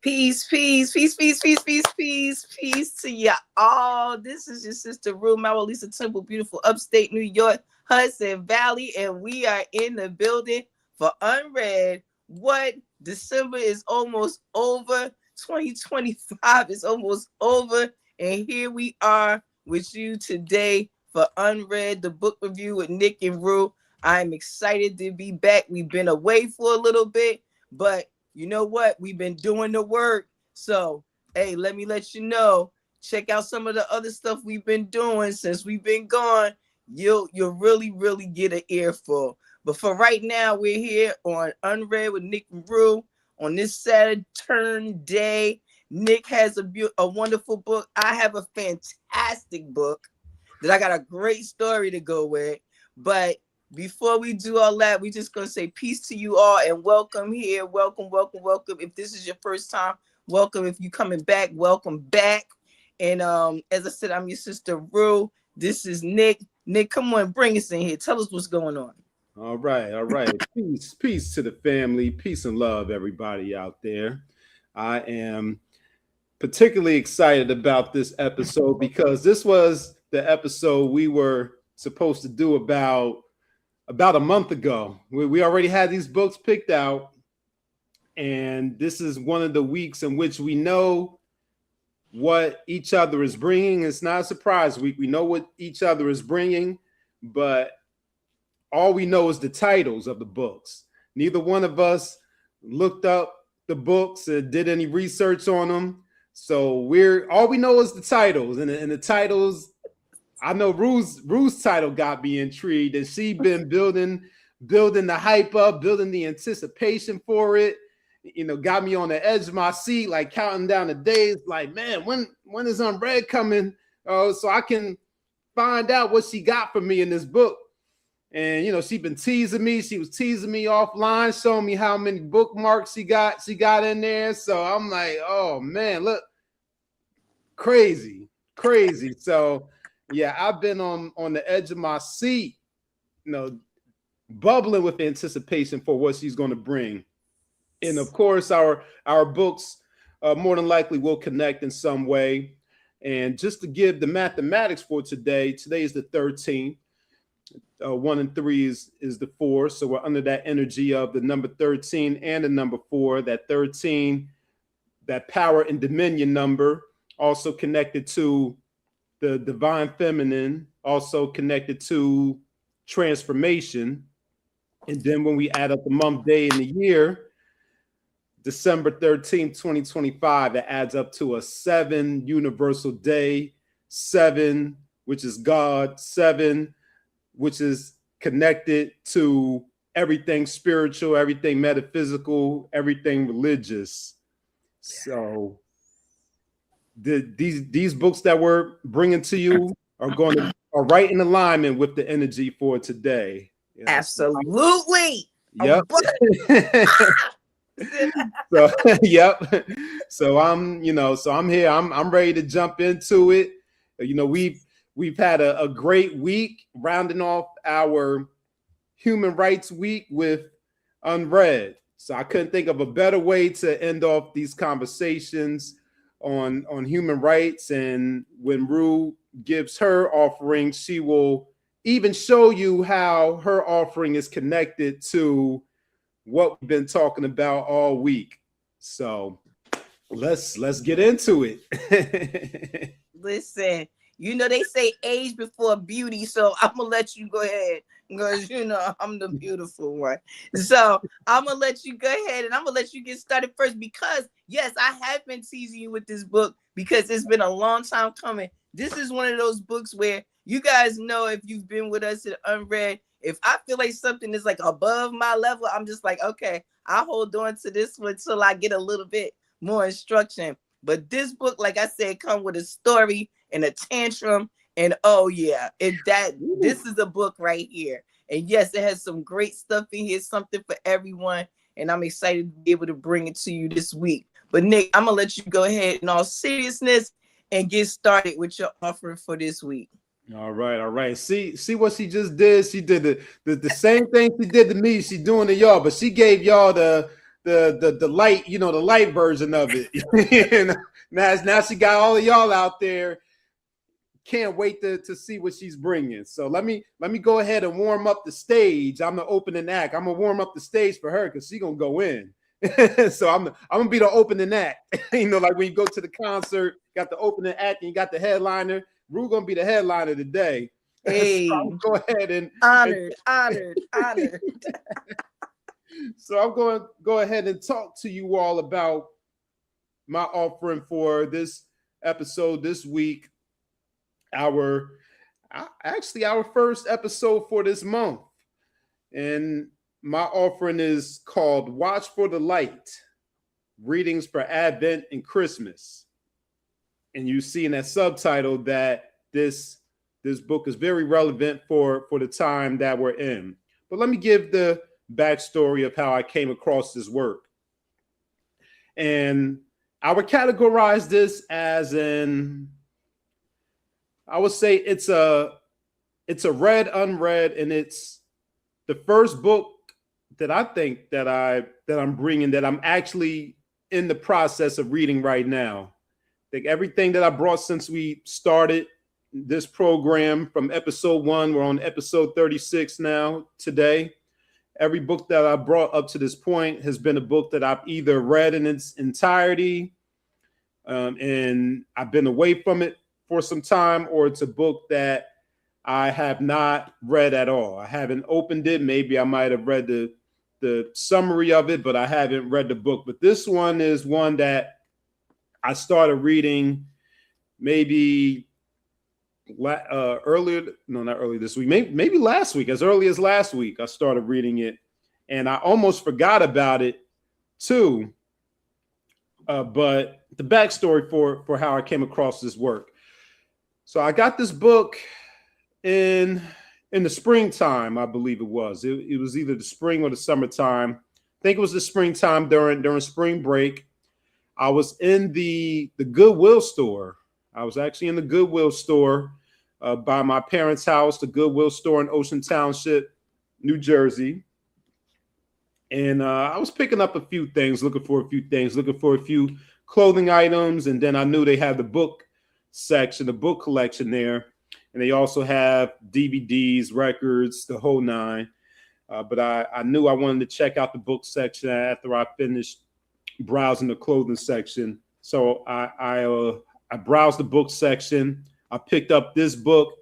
Peace, peace, peace, peace, peace, peace, peace, peace to ya all. This is your sister Roo, MaWu Lisa Temple, beautiful upstate New York, Hudson Valley, and we are in the building for UnRead. What? December is almost over. 2025 is almost over, and here we are with you today for UnRead, the book review with Nick and Roo. I'm excited to be back. We've been away for a little bit, but you know what? We've been doing the work. So, hey, let me let you know. Check out some of the other stuff we've been doing since we've been gone. You'll really get an earful. But for right now, we're here on UnRead with Nick and Roo on this Saturn day. Nick has a wonderful book. I have a fantastic book that I got a great story to go with. But before we do all that, we're just going to say peace to you all and welcome here. Welcome. If this is your first time, welcome. If you're coming back, welcome back. And as I said, I'm your sister, Roo. This is Nick. Nick, come on, bring us in here. Tell us what's going on. All right. Peace to the family. Peace and love, everybody out there. I am particularly excited about this episode because this was the episode we were supposed to do about a month ago. We already had these books picked out, and this is one of the weeks in which we know what each other is bringing. It's not a surprise week. We know what each other is bringing, but all we know is the titles of the books. Neither one of us looked up the books and did any research on them. So all we know is the titles, and the titles. I know Roo's title got me intrigued, and she been building the hype up, building the anticipation for it. You know, got me on the edge of my seat, like counting down the days. Like, man, when is UnRead coming? So I can find out what she got for me in this book. And you know, she been teasing me. She was teasing me offline, showing me how many bookmarks she got in there. So I'm like, oh man, look, crazy. So. Yeah, I've been on the edge of my seat, you know, bubbling with anticipation for what she's going to bring. And of course, our books more than likely will connect in some way. And just to give the mathematics for today is the 13th. 1 and 3 is the 4. So we're under that energy of the number 13 and the number 4. That 13, that power and dominion number, also connected to the divine feminine, also connected to transformation. And then when we add up the month, day, and the year, December 13th, 2025, it adds up to a 7 universal day, 7, which is God, 7, which is connected to everything spiritual, everything metaphysical, everything religious. So these books that we're bringing to you are right in alignment with the energy for today. You know? Absolutely. Yep. So yep. So I'm here. I'm ready to jump into it. You know, we've had a great week rounding off our Human Rights Week with UnRead. So I couldn't think of a better way to end off these conversations on human rights. And when Roo gives her offering, she will even show you how her offering is connected to what we've been talking about all week. So let's get into it. Listen, you know they say age before beauty, so I'm gonna let you go ahead because you know I'm the beautiful one. So I'm gonna let you go ahead and I'm gonna let you get started first because yes, I have been teasing you with this book because it's been a long time coming. This is one of those books where you guys know if you've been with us at UnRead, if I feel like something is like above my level, I'm just like, okay, I'll hold on to this one till I get a little bit more instruction. But this book, like I said, come with a story and a tantrum. And oh yeah, this is a book right here. And yes, it has some great stuff in here, something for everyone. And I'm excited to be able to bring it to you this week. But Nick, I'm gonna let you go ahead in all seriousness and get started with your offering for this week. All right. See what she just did. She did the same thing she did to me. She's doing to y'all, but she gave y'all the the light, the light version of it. And now she got all of y'all out there. Can't wait to see what she's bringing. So let me go ahead and warm up the stage. I'm the opening act. I'm gonna warm up the stage for her because she's gonna go in. So I'm gonna be the opening act. Like when you go to the concert, got the opening act and you got the headliner. Roo gonna be the headliner today. Hey, so go ahead and honored. So I'm going to go ahead and talk to you all about my offering for this episode this week. Our first episode for this month. And my offering is called Watch for the Light, Readings for Advent and Christmas. And you see in that subtitle that this book is very relevant for the time that we're in. But let me give the backstory of how I came across this work. And I would categorize this as I would say it's a read, unread, and it's the first book that I think that I'm bringing that I'm actually in the process of reading right now. I think everything that I brought since we started this program from episode 1, we're on episode 36 now today. Every book that I brought up to this point has been a book that I've either read in its entirety, and I've been away from it for some time, or it's a book that I have not read at all. I haven't opened it. Maybe I might have read the summary of it, but I haven't read the book. But this one is one that I started reading maybe not earlier this week, maybe last week, as early as last week, I started reading it, and I almost forgot about it too. But the backstory for how I came across this work. So I got this book in the springtime, I believe it was. It was either the spring or the summertime. I think it was the springtime during spring break. I was in the Goodwill store. I was actually in the Goodwill store by my parents' house, the Goodwill store in Ocean Township, New Jersey. And I was picking up a few things, looking for a few clothing items. And then I knew they had the book section, the book collection there. And they also have DVDs, records, the whole nine. But I knew I wanted to check out the book section after I finished browsing the clothing section. So I browsed the book section. I picked up this book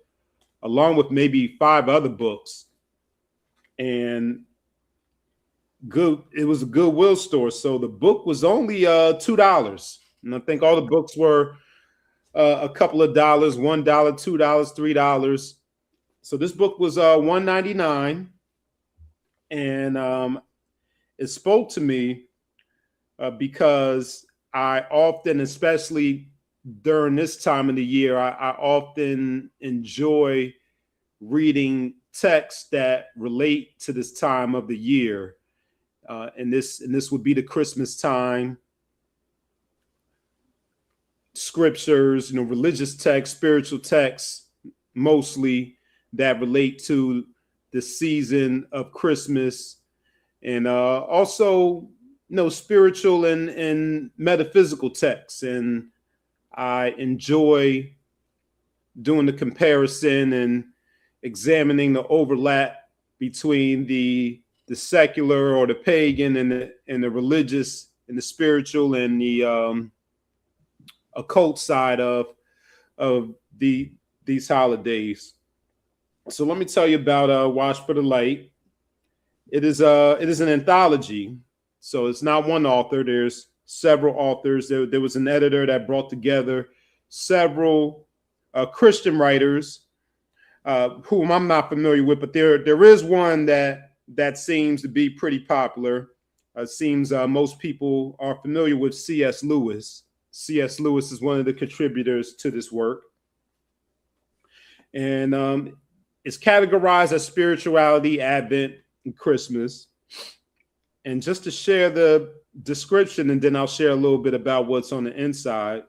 along with maybe 5 other books. And it was a Goodwill store. So the book was only $2. And I think all the books were a couple of dollars, $1, $2, $3. So this book was $1.99. And it spoke to me because I often, especially during this time of the year, I often enjoy reading texts that relate to this time of the year. And this would be the Christmas time. Scriptures, religious texts, spiritual texts, mostly that relate to the season of Christmas, and also, spiritual and metaphysical texts. And I enjoy doing the comparison and examining the overlap between the secular or the pagan and the religious and the spiritual and the occult side of these holidays. So let me tell you about Watch for the Light. It is an anthology, so it's not one author. There's several authors. There was an editor that brought together several Christian writers whom I'm not familiar with, but there is one that seems to be pretty popular. It seems most people are familiar with C.S. Lewis. C.S. Lewis is one of the contributors to this work. And it's categorized as spirituality, Advent, and Christmas. And just to share the description, and then I'll share a little bit about what's on the inside.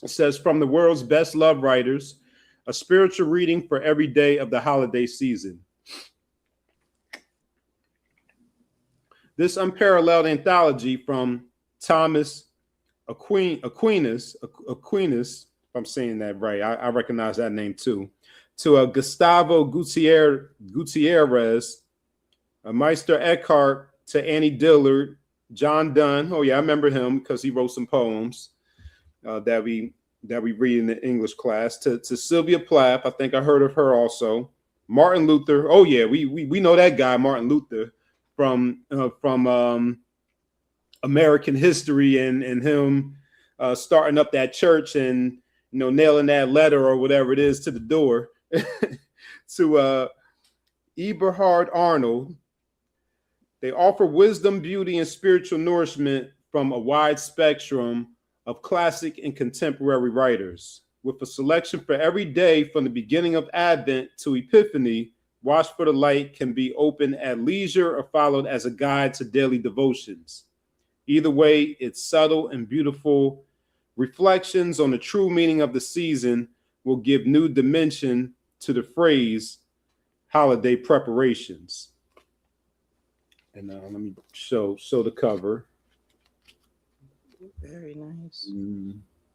It says, from the world's best loved writers, a spiritual reading for every day of the holiday season. This unparalleled anthology from Thomas Aquinas, if I'm saying that right, I recognize that name too, to Gustavo Gutierrez, Meister Eckhart, to Annie Dillard, John Donne. Oh yeah, I remember him because he wrote some poems that we read in the English class. To Sylvia Plath, I think I heard of her also. Martin Luther. Oh yeah, we know that guy, Martin Luther, from American history and him starting up that church and nailing that letter or whatever it is to the door. To Eberhard Arnold. They offer wisdom, beauty, and spiritual nourishment from a wide spectrum of classic and contemporary writers. With a selection for every day from the beginning of Advent to Epiphany, Watch for the Light can be opened at leisure or followed as a guide to daily devotions. Either way, its subtle and beautiful reflections on the true meaning of the season will give new dimension to the phrase holiday preparations. And let me show the cover. Very nice.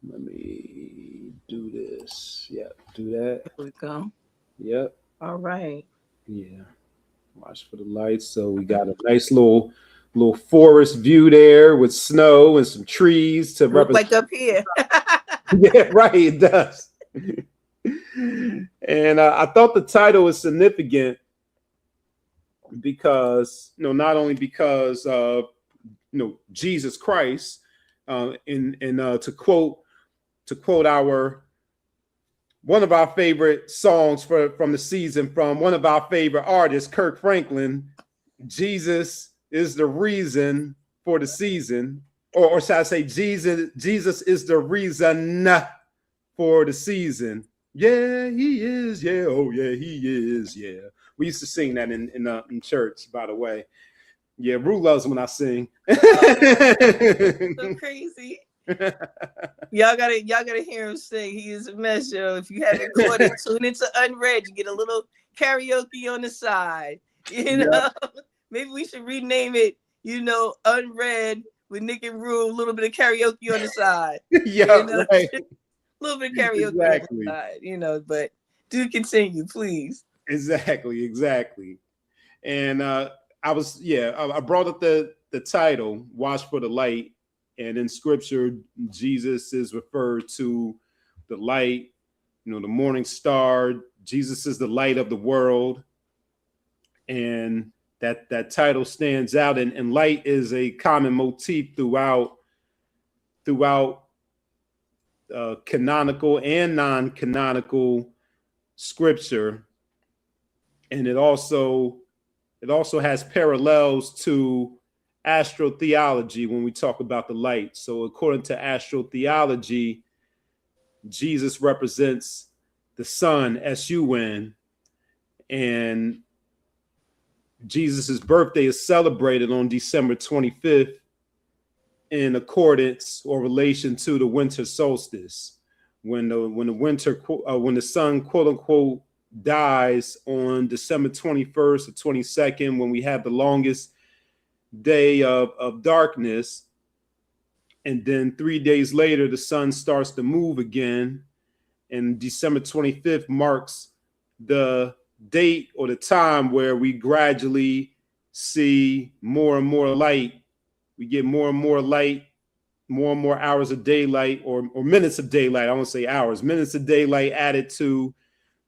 Let me do this. Yep, do that. Here we go. Yep. All right. Yeah. Watch for the lights. So we got a nice little forest view there with snow and some trees to represent. Like up here. Yeah, right. It does. And I thought the title was significant because not only because of Jesus Christ, and to quote one of our favorite songs from the season from one of our favorite artists, Kirk Franklin, Jesus is the reason for the season, or should I say Jesus is the reason for the season. Yeah, he is. Yeah, oh yeah, he is. Yeah. We used to sing that in church, by the way. Yeah, Roo loves when I sing. So crazy. Y'all gotta hear him sing. He is a mess, yo. If you haven't caught it, tune into UnRead. You get a little karaoke on the side. Maybe we should rename it, UnRead with Nick and Roo, a little bit of karaoke on the side. Yeah, right. A little bit of karaoke Exactly. on the side, but do continue, please. Exactly. And I brought up the title, Watch for the Light. And in scripture, Jesus is referred to the light, the morning star. Jesus is the light of the world. And that title stands out. And light is a common motif throughout canonical and non-canonical scripture. And it also has parallels to astrotheology when we talk about the light. So according to astrotheology, Jesus represents the sun, S-U-N, and Jesus's birthday is celebrated on December 25th in accordance or relation to the winter solstice, when the sun quote unquote dies on December 21st or 22nd, when we have the longest day of darkness, and then 3 days later the sun starts to move again, and December 25th marks the date or the time where we gradually see more and more light. We get more and more light, more and more hours of daylight, or minutes of daylight. I won't say hours, minutes of daylight added to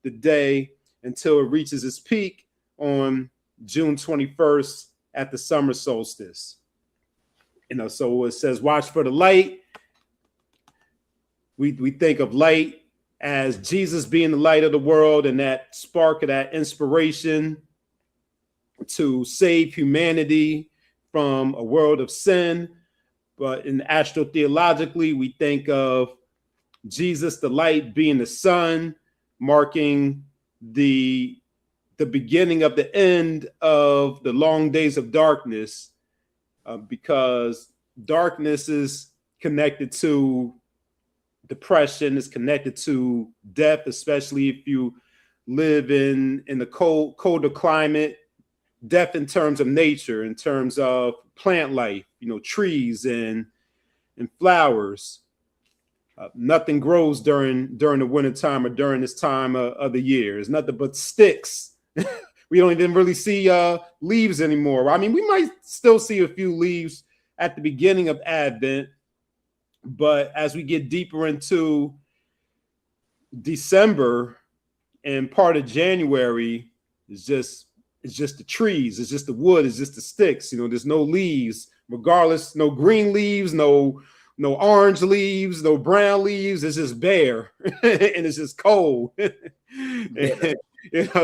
the day until it reaches its peak on June 21st at the summer solstice. So it says, watch for the light. We think of light as Jesus being the light of the world, and that spark of that inspiration to save humanity from a world of sin. But in astrotheologically, we think of Jesus, the light, being the sun, marking the beginning of the end of the long days of darkness, because darkness is connected to depression, is connected to death, especially if you live in the colder climate, death in terms of nature, in terms of plant life, trees and flowers. Nothing grows during the wintertime or during this time of the year. It's nothing but sticks. We don't even really see leaves anymore. I mean, we might still see a few leaves at the beginning of Advent, but as we get deeper into December and part of January, it's just the trees, it's just the wood, it's just the sticks. There's no leaves, regardless, no green leaves, no orange leaves, no brown leaves. It's just bare and it's just cold.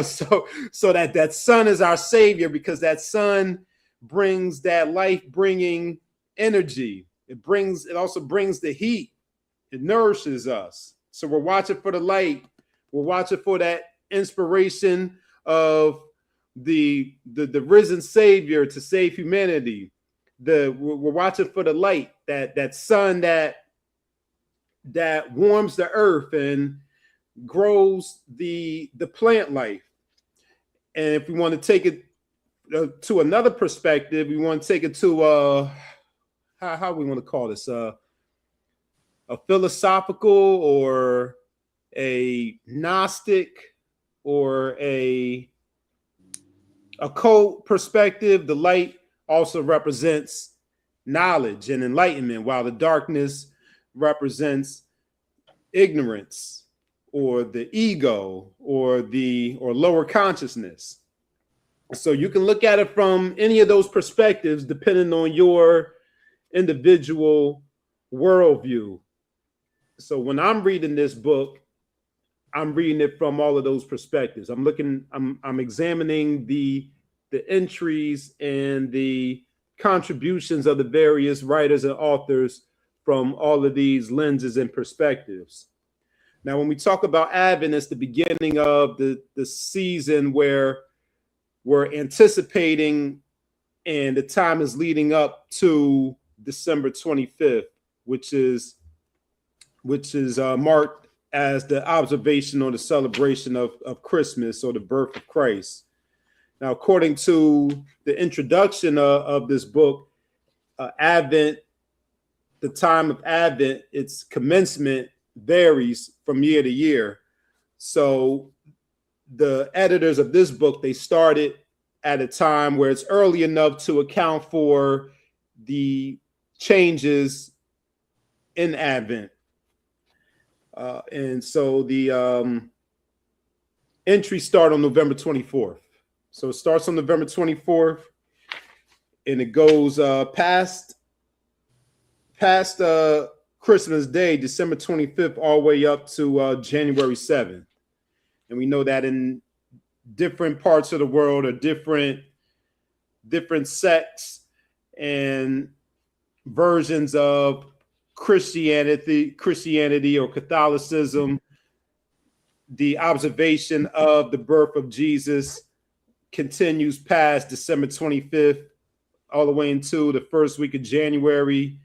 So that sun is our savior, because that sun brings that life-bringing energy. It also brings the heat. It nourishes us. So we're watching for the light. We're watching for that inspiration of the risen savior to save humanity. We're watching for the light, that sun that warms the earth and grows the plant life. And if we want to take it to another perspective, we want to take it to how we want to call this, a philosophical or a Gnostic or a occult perspective. The light also represents knowledge and enlightenment, while the darkness represents ignorance or the ego or lower consciousness. So you can look at it from any of those perspectives depending on your individual worldview. So when I'm reading this book, I'm reading it from all of those perspectives. I'm examining the entries and the contributions of the various writers and authors from all of these lenses and perspectives. Now, when we talk about Advent, it's the beginning of the season where we're anticipating, and the time is leading up to December 25th, which is marked as the observation or the celebration of Christmas, or the birth of Christ. Now, according to the introduction of this book, Advent, the time of Advent, its commencement varies from year to year. So the editors of this book, they started at a time where it's early enough to account for the changes in Advent. And so the entries start on November 24th. So it starts on November 24th, and it goes past Christmas Day, December 25th, all the way up to January 7th. And we know that in different parts of the world, or different sects and versions of Christianity or Catholicism, the observation of the birth of Jesus continues past December 25th, all the way into the first week of January.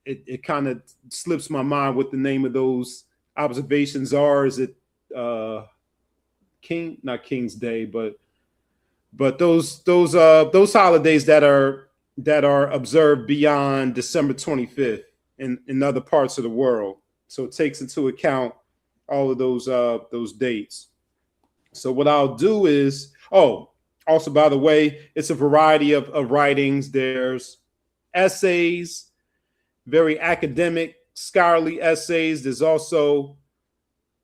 It kind of slips my mind what the name of those observations are. Is it not King's Day, but those holidays that are observed beyond December 25th in other parts of the world. So it takes into account all of those dates. So what I'll do is, also, by the way, it's a variety of writings. There's essays, very academic, scholarly essays. There's also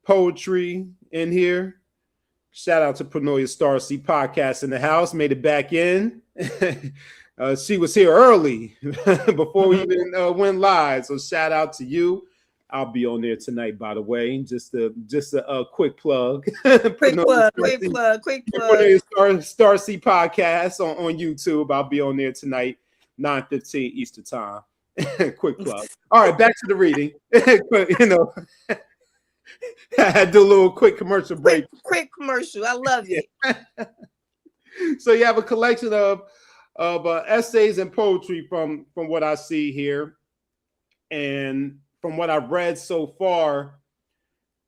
poetry in here. Shout out to Pranoia Starcy Podcast in the house. Made it back in. She was here early before we even went live. So shout out to you. I'll be on there tonight, by the way. Just a quick plug. Quick plug. Starcy Podcast on YouTube. I'll be on there tonight, 9:15 Eastern Time. Quick plug. All right, back to the reading. I do a little quick commercial break. Quick commercial. I love it. So you have a collection of essays and poetry from what I see here, and from what I've read so far,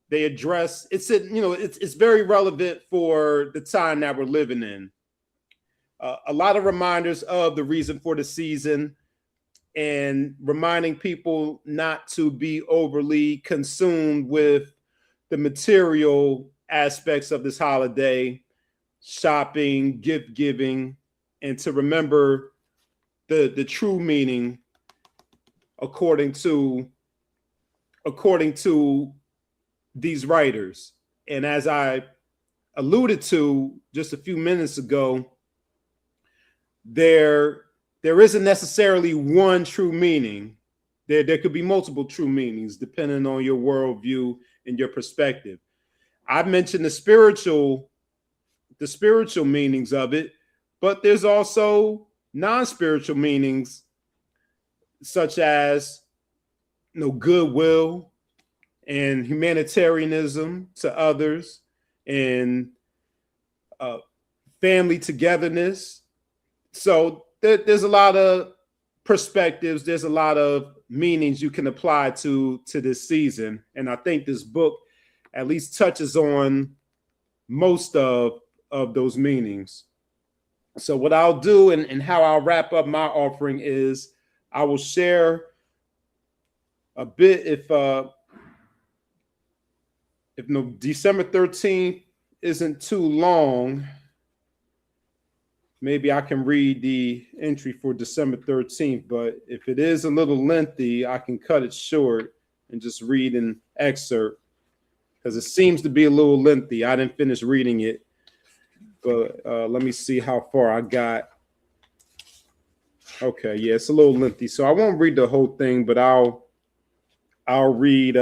they address it's very relevant for the time that we're living in. a lot of reminders of the reason for the season and reminding people not to be overly consumed with the material aspects of this holiday, shopping, gift giving, and to remember the true meaning according to these writers. And as I alluded to just a few minutes ago, there isn't necessarily one true meaning. There could be multiple true meanings depending on your worldview and your perspective. I mentioned the spiritual meanings of it, but there's also non-spiritual meanings such as goodwill and humanitarianism to others, and family togetherness. So there's a lot of perspectives. There's a lot of meanings you can apply to this season. And I think this book at least touches on most of those meanings. So what I'll do and how I'll wrap up my offering is I will share a bit if December 13th isn't too long, maybe I can read the entry for December 13th, but if it is a little lengthy, I can cut it short and just read an excerpt because it seems to be a little lengthy. I didn't finish reading it, but let me see how far I got. Okay, yeah, it's a little lengthy, so I won't read the whole thing, but I'll read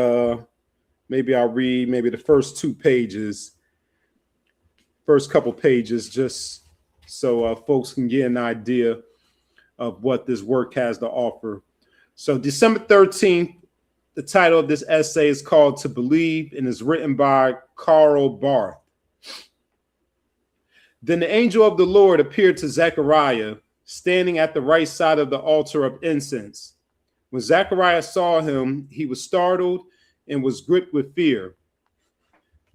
maybe the first couple pages, just so folks can get an idea of what this work has to offer. So December 13th, the title of this essay is called To Believe and is written by Karl Barth. Then the angel of the Lord appeared to Zechariah, standing at the right side of the altar of incense. When Zechariah saw him, he was startled and was gripped with fear.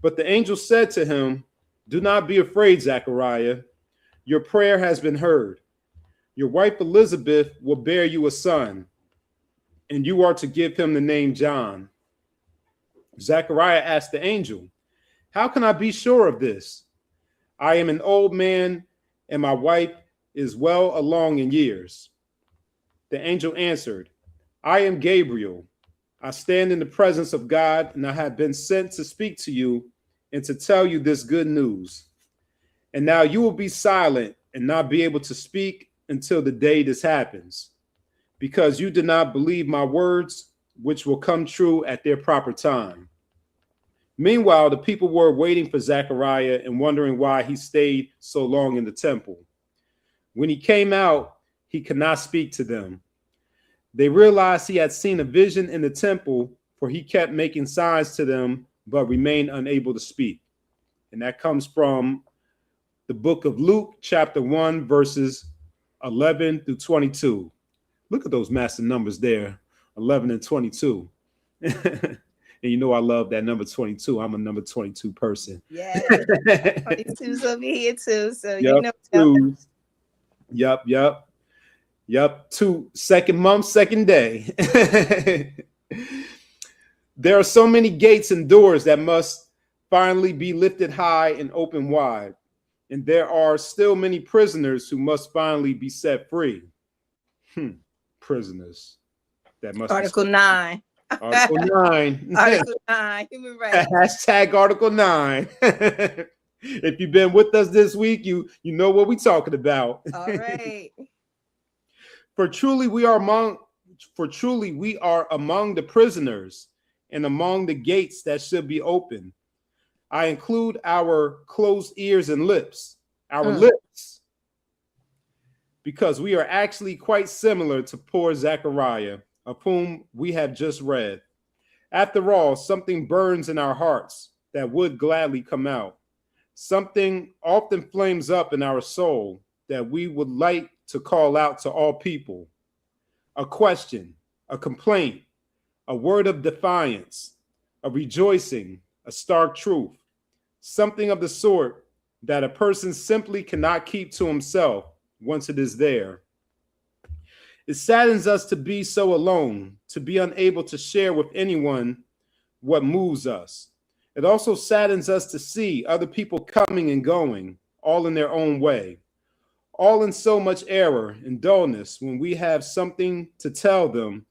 But the angel said to him, "Do not be afraid, Zechariah. Your prayer has been heard. Your wife Elizabeth will bear you a son, and you are to give him the name John." Zechariah asked the angel, "How can I be sure of this? I am an old man, and my wife is well along in years." The angel answered, "I am Gabriel. I stand in the presence of God, and I have been sent to speak to you and to tell you this good news. And now you will be silent and not be able to speak until the day this happens, because you did not believe my words, which will come true at their proper time." Meanwhile, the people were waiting for Zechariah and wondering why he stayed so long in the temple. When he came out, he could not speak to them. They realized he had seen a vision in the temple, for he kept making signs to them, but remained unable to speak. And that comes from the book of Luke, chapter 1, verses 11 through 22. Look at those massive numbers there, 11 and 22. And you know I love that number 22. I'm a number 22 person. Yeah, 22's over here too. So you know. Yep. Second month, second day. There are so many gates and doors that must finally be lifted high and open wide. And there are still many prisoners who must finally be set free. Prisoners. That must Article 9. Article 9. Article 9. Human rights. Hashtag Article 9. If you've been with us this week, you know what we're talking about. All right. For truly we are among the prisoners and among the gates that should be open. I include our closed ears and lips, our lips, because we are actually quite similar to poor Zechariah, of whom we have just read. After all, something burns in our hearts that would gladly come out. Something often flames up in our soul that we would like to call out to all people. A question, a complaint, a word of defiance, a rejoicing, a stark truth, something of the sort that a person simply cannot keep to himself once it is there. It saddens us to be so alone, to be unable to share with anyone what moves us. It also saddens us to see other people coming and going, all in their own way, all in so much error and dullness when we have something to tell them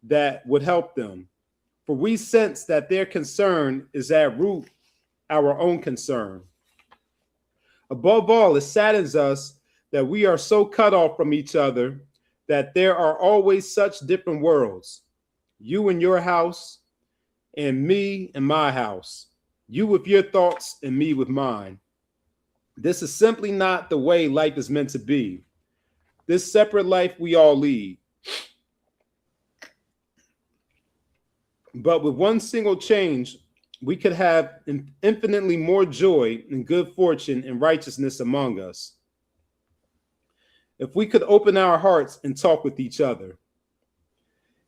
that would help them. For we sense that their concern is at root our own concern. Above all, it saddens us that we are so cut off from each other that there are always such different worlds. You in your house and me in my house. You with your thoughts and me with mine. This is simply not the way life is meant to be. This separate life we all lead. But with one single change, we could have infinitely more joy and good fortune and righteousness among us. If we could open our hearts and talk with each other.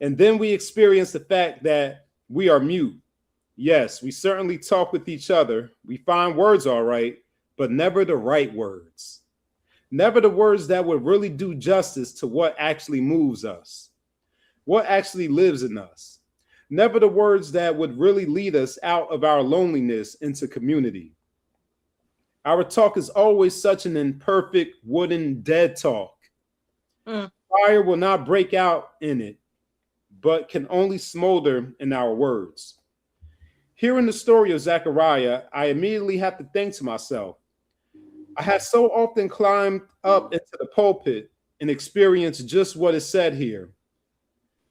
And then we experience the fact that we are mute. Yes, we certainly talk with each other. We find words all right, but never the right words. Never the words that would really do justice to what actually moves us, what actually lives in us. Never the words that would really lead us out of our loneliness into community. Our talk is always such an imperfect, wooden, dead talk. Fire will not break out in it, but can only smolder in our words. Hearing the story of Zechariah, I immediately have to think to myself, I have so often climbed up into the pulpit and experienced just what is said here.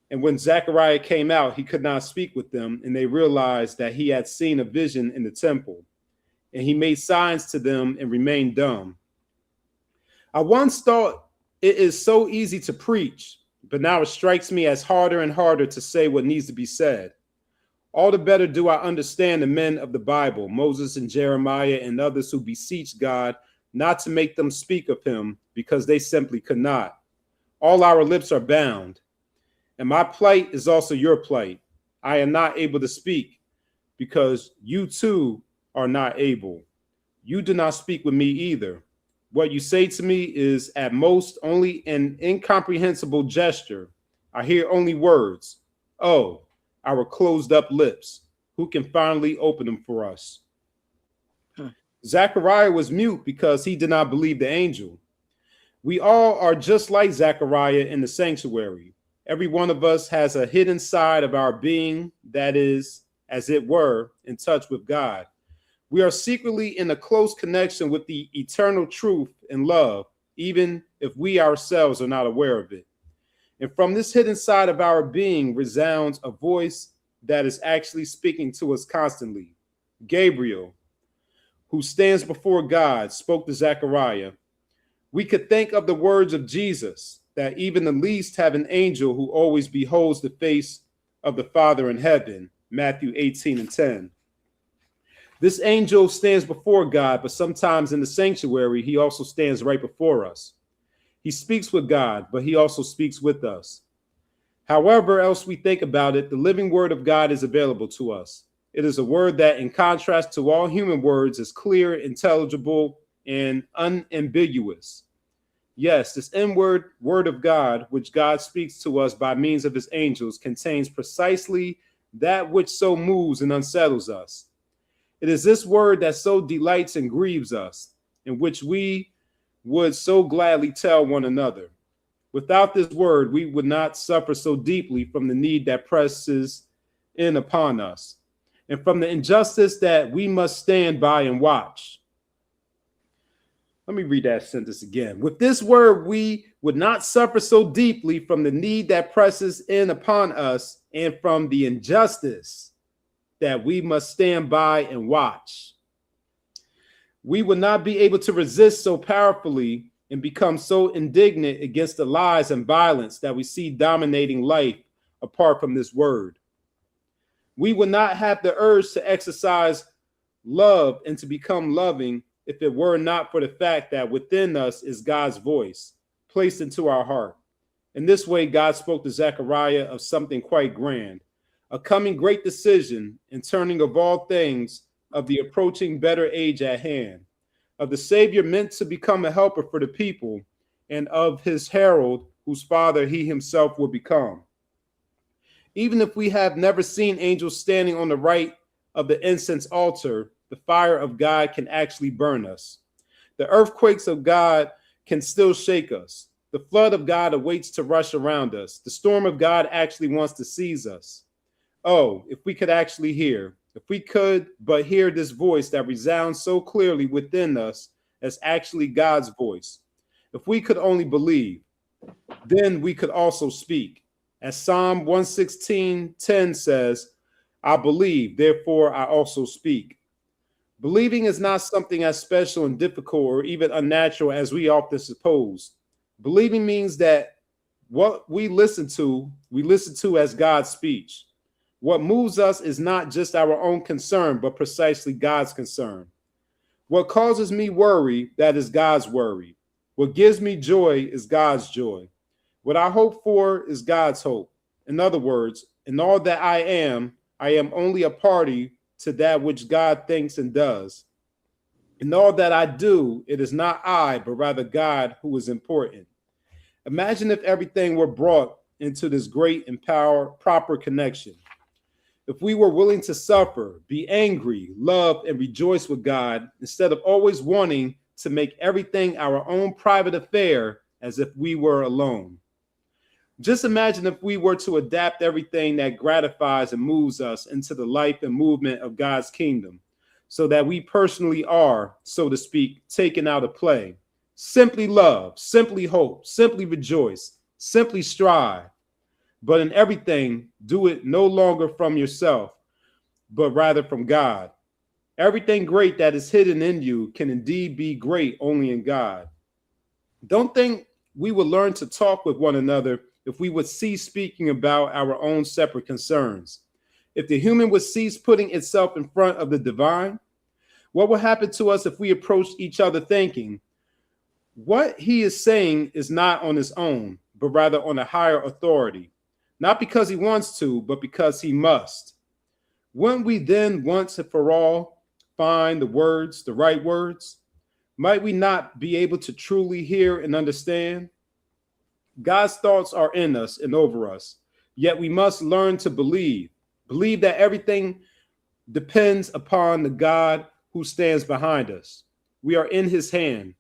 And when Zechariah came out, he could not speak with them, and they realized that he had seen a vision in the temple. And he made signs to them and remained dumb. I once thought it is so easy to preach, but now it strikes me as harder and harder to say what needs to be said. All the better do I understand the men of the Bible, Moses and Jeremiah and others who beseech God not to make them speak of him because they simply could not. All our lips are bound. And my plight is also your plight. I am not able to speak because you too are not able. You do not speak with me either. What you say to me is at most only an incomprehensible gesture. I hear only words. Oh, our closed up lips. Who can finally open them for us? Zechariah was mute because he did not believe the angel. We all are just like Zechariah in the sanctuary. Every one of us has a hidden side of our being that is, as it were, in touch with God. We are secretly in a close connection with the eternal truth and love, even if we ourselves are not aware of it. And from this hidden side of our being resounds a voice that is actually speaking to us constantly. Gabriel, who stands before God, spoke to Zechariah. We could think of the words of Jesus, that even the least have an angel who always beholds the face of the Father in heaven, Matthew 18:10. This angel stands before God, but sometimes in the sanctuary, he also stands right before us. He speaks with God, but he also speaks with us. However else we think about it, the living word of God is available to us. It is a word that, in contrast to all human words, is clear, intelligible, and unambiguous. Yes, this inward word of God, which God speaks to us by means of his angels, contains precisely that which so moves and unsettles us. It is this word that so delights and grieves us, and which we would so gladly tell one another. Without this word, we would not suffer so deeply from the need that presses in upon us, and from the injustice that we must stand by and watch. Let me read that sentence again. With this word, we would not suffer so deeply from the need that presses in upon us and from the injustice that we must stand by and watch. We would not be able to resist so powerfully and become so indignant against the lies and violence that we see dominating life apart from this word. We would not have the urge to exercise love and to become loving if it were not for the fact that within us is God's voice placed into our heart. In this way, God spoke to Zechariah of something quite grand, a coming great decision and turning of all things, of the approaching better age at hand, of the Savior meant to become a helper for the people, and of his herald, whose father he himself will become. Even if we have never seen angels standing on the right of the incense altar, the fire of God can actually burn us. The earthquakes of God can still shake us. The flood of God awaits to rush around us. The storm of God actually wants to seize us. Oh, if we could actually hear, if we could but hear this voice that resounds so clearly within us as actually God's voice. If we could only believe, then we could also speak. As Psalm 116:10 says, I believe, therefore I also speak. Believing is not something as special and difficult or even unnatural as we often suppose. Believing means that what we listen to as God's speech. What moves us is not just our own concern, but precisely God's concern. What causes me worry, that is God's worry. What gives me joy is God's joy. What I hope for is God's hope. In other words, in all that I am only a party to that which God thinks and does. In all that I do, it is not I, but rather God who is important. Imagine if everything were brought into this great and proper connection. If we were willing to suffer, be angry, love, and rejoice with God, instead of always wanting to make everything our own private affair as if we were alone. Just imagine if we were to adapt everything that gratifies and moves us into the life and movement of God's kingdom, so that we personally are, so to speak, taken out of play. Simply love, simply hope, simply rejoice, simply strive. But in everything, do it no longer from yourself, but rather from God. Everything great that is hidden in you can indeed be great only in God. Don't think we would learn to talk with one another if we would cease speaking about our own separate concerns. If the human would cease putting itself in front of the divine, what will happen to us if we approach each other thinking, what he is saying is not on his own, but rather on a higher authority? Not because he wants to, but because he must. Wouldn't we then once and for all find the words, the right words? Might we not be able to truly hear and understand? God's thoughts are in us and over us, yet we must learn to believe that everything depends upon the God who stands behind us. We are in his hand.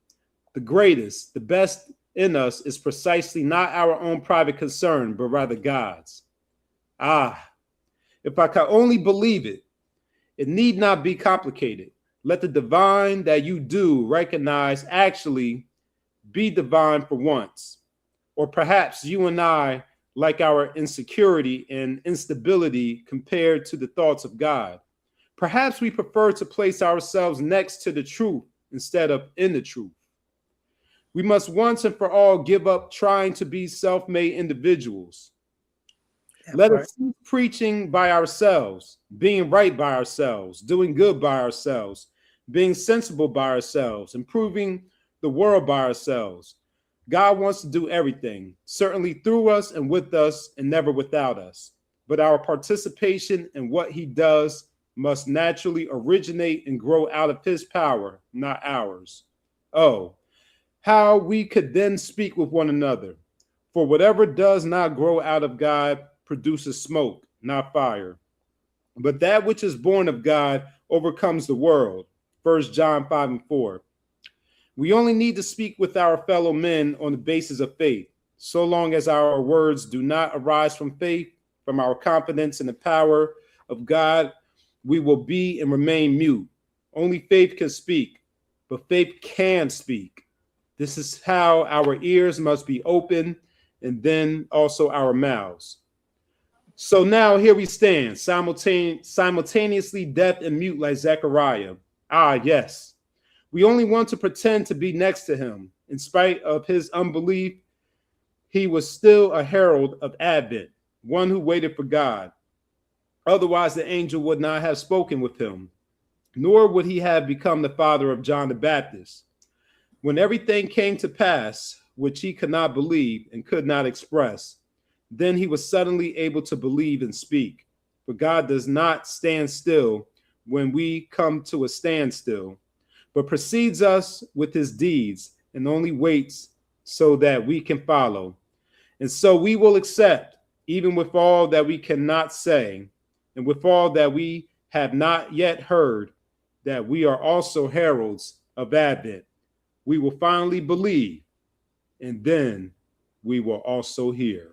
The greatest, the best in us is precisely not our own private concern, but rather God's. If I could only believe it, it need not be complicated. Let the divine that you do recognize actually be divine for once. Or perhaps you and I like our insecurity and instability compared to the thoughts of God. Perhaps we prefer to place ourselves next to the truth instead of in the truth. We must once and for all give up trying to be self-made individuals. Let us cease preaching by ourselves, being right by ourselves, doing good by ourselves, being sensible by ourselves, improving the world by ourselves. God wants to do everything, certainly through us and with us and never without us. But our participation in what he does must naturally originate and grow out of his power, not ours. Oh, how we could then speak with one another. For whatever does not grow out of God produces smoke, not fire. But that which is born of God overcomes the world. 1 John 5:4. We only need to speak with our fellow men on the basis of faith. So long as our words do not arise from faith, from our confidence in the power of God, we will be and remain mute. Only faith can speak, but faith can speak. This is how our ears must be open, and then also our mouths. So now here we stand, simultaneously deaf and mute like Zechariah. Yes. We only want to pretend to be next to him. In spite of his unbelief, he was still a herald of Advent, one who waited for God. Otherwise, the angel would not have spoken with him, nor would he have become the father of John the Baptist. When everything came to pass, which he could not believe and could not express, then he was suddenly able to believe and speak. For God does not stand still when we come to a standstill, but precedes us with his deeds and only waits so that we can follow. And so we will accept, even with all that we cannot say, and with all that we have not yet heard, that we are also heralds of Advent. We will finally believe, and then we will also hear.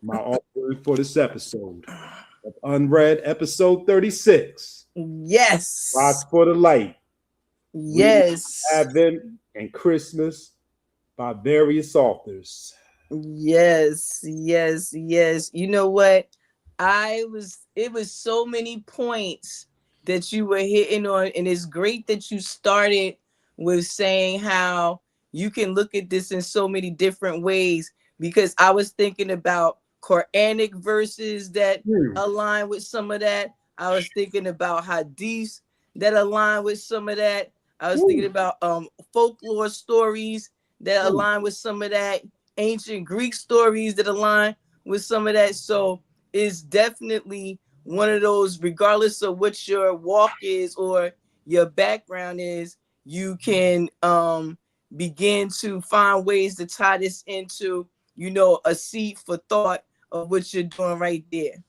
My offering for this episode of UnRead, episode 36. Yes. Watch for the Light. Yes. Advent and Christmas by various authors. Yes, yes, yes. You know what? It was so many points that you were hitting on, and it's great that you started with saying how you can look at this in so many different ways, because I was thinking about Quranic verses that align with some of that. I was thinking about hadiths that align with some of that. I was thinking about folklore stories that align with some of that, ancient Greek stories that align with some of that. So it's definitely one of those, regardless of what your walk is or your background is, you can begin to find ways to tie this into, you know, a seed for thought of what you're doing right there.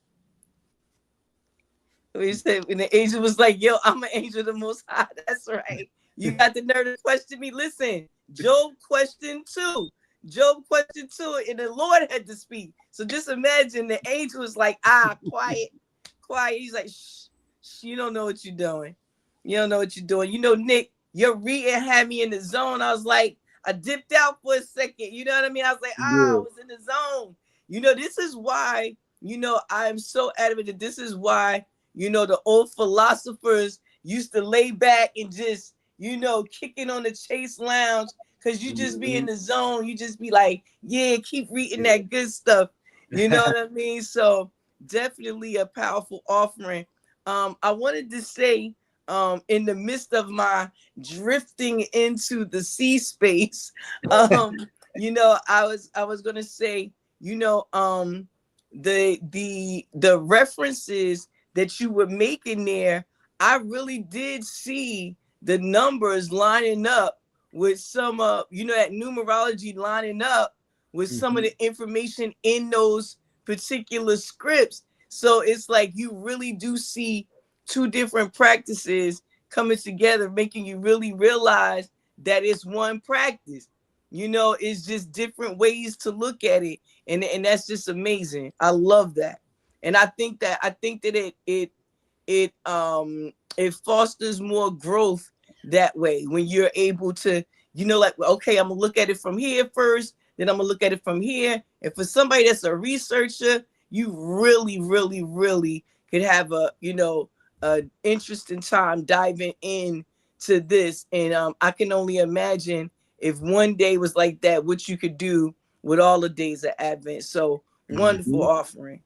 We said when the angel was like, yo, I'm an angel of the Most High. That's right. You got the nerve to question me. Listen, Job questioned too. Job questioned too, and the Lord had to speak. So just imagine the angel was like, quiet, quiet. He's like, shh, you don't know what you're doing. You don't know what you're doing. You know, Nick, your reading had me in the zone. I was like, I dipped out for a second. You know what I mean? I was like, I was in the zone. You know, this is why, you know, I'm so adamant that this is why, you know, the old philosophers used to lay back and just, you know, kicking on the Chase Lounge, because you just be in the zone. You just be like, yeah, keep reading that good stuff. You know what I mean? So definitely a powerful offering. I wanted to say, in the midst of my drifting into the sea space, you know, I was gonna say, you know, the references that you were making there, I really did see the numbers lining up with some you know, that numerology lining up with some of the information in those particular scripts. So it's like you really do see two different practices coming together, making you really realize that it's one practice. You know, it's just different ways to look at it, and that's just amazing. I love that. And I think that it fosters more growth that way, when you're able to, you know, like, okay, I'm gonna look at it from here first, then I'm gonna look at it from here. And for somebody that's a researcher, you really, really, really could have a, you know, interesting time diving in to this. And I can only imagine if one day was like that, what you could do with all the days of Advent. So wonderful offering.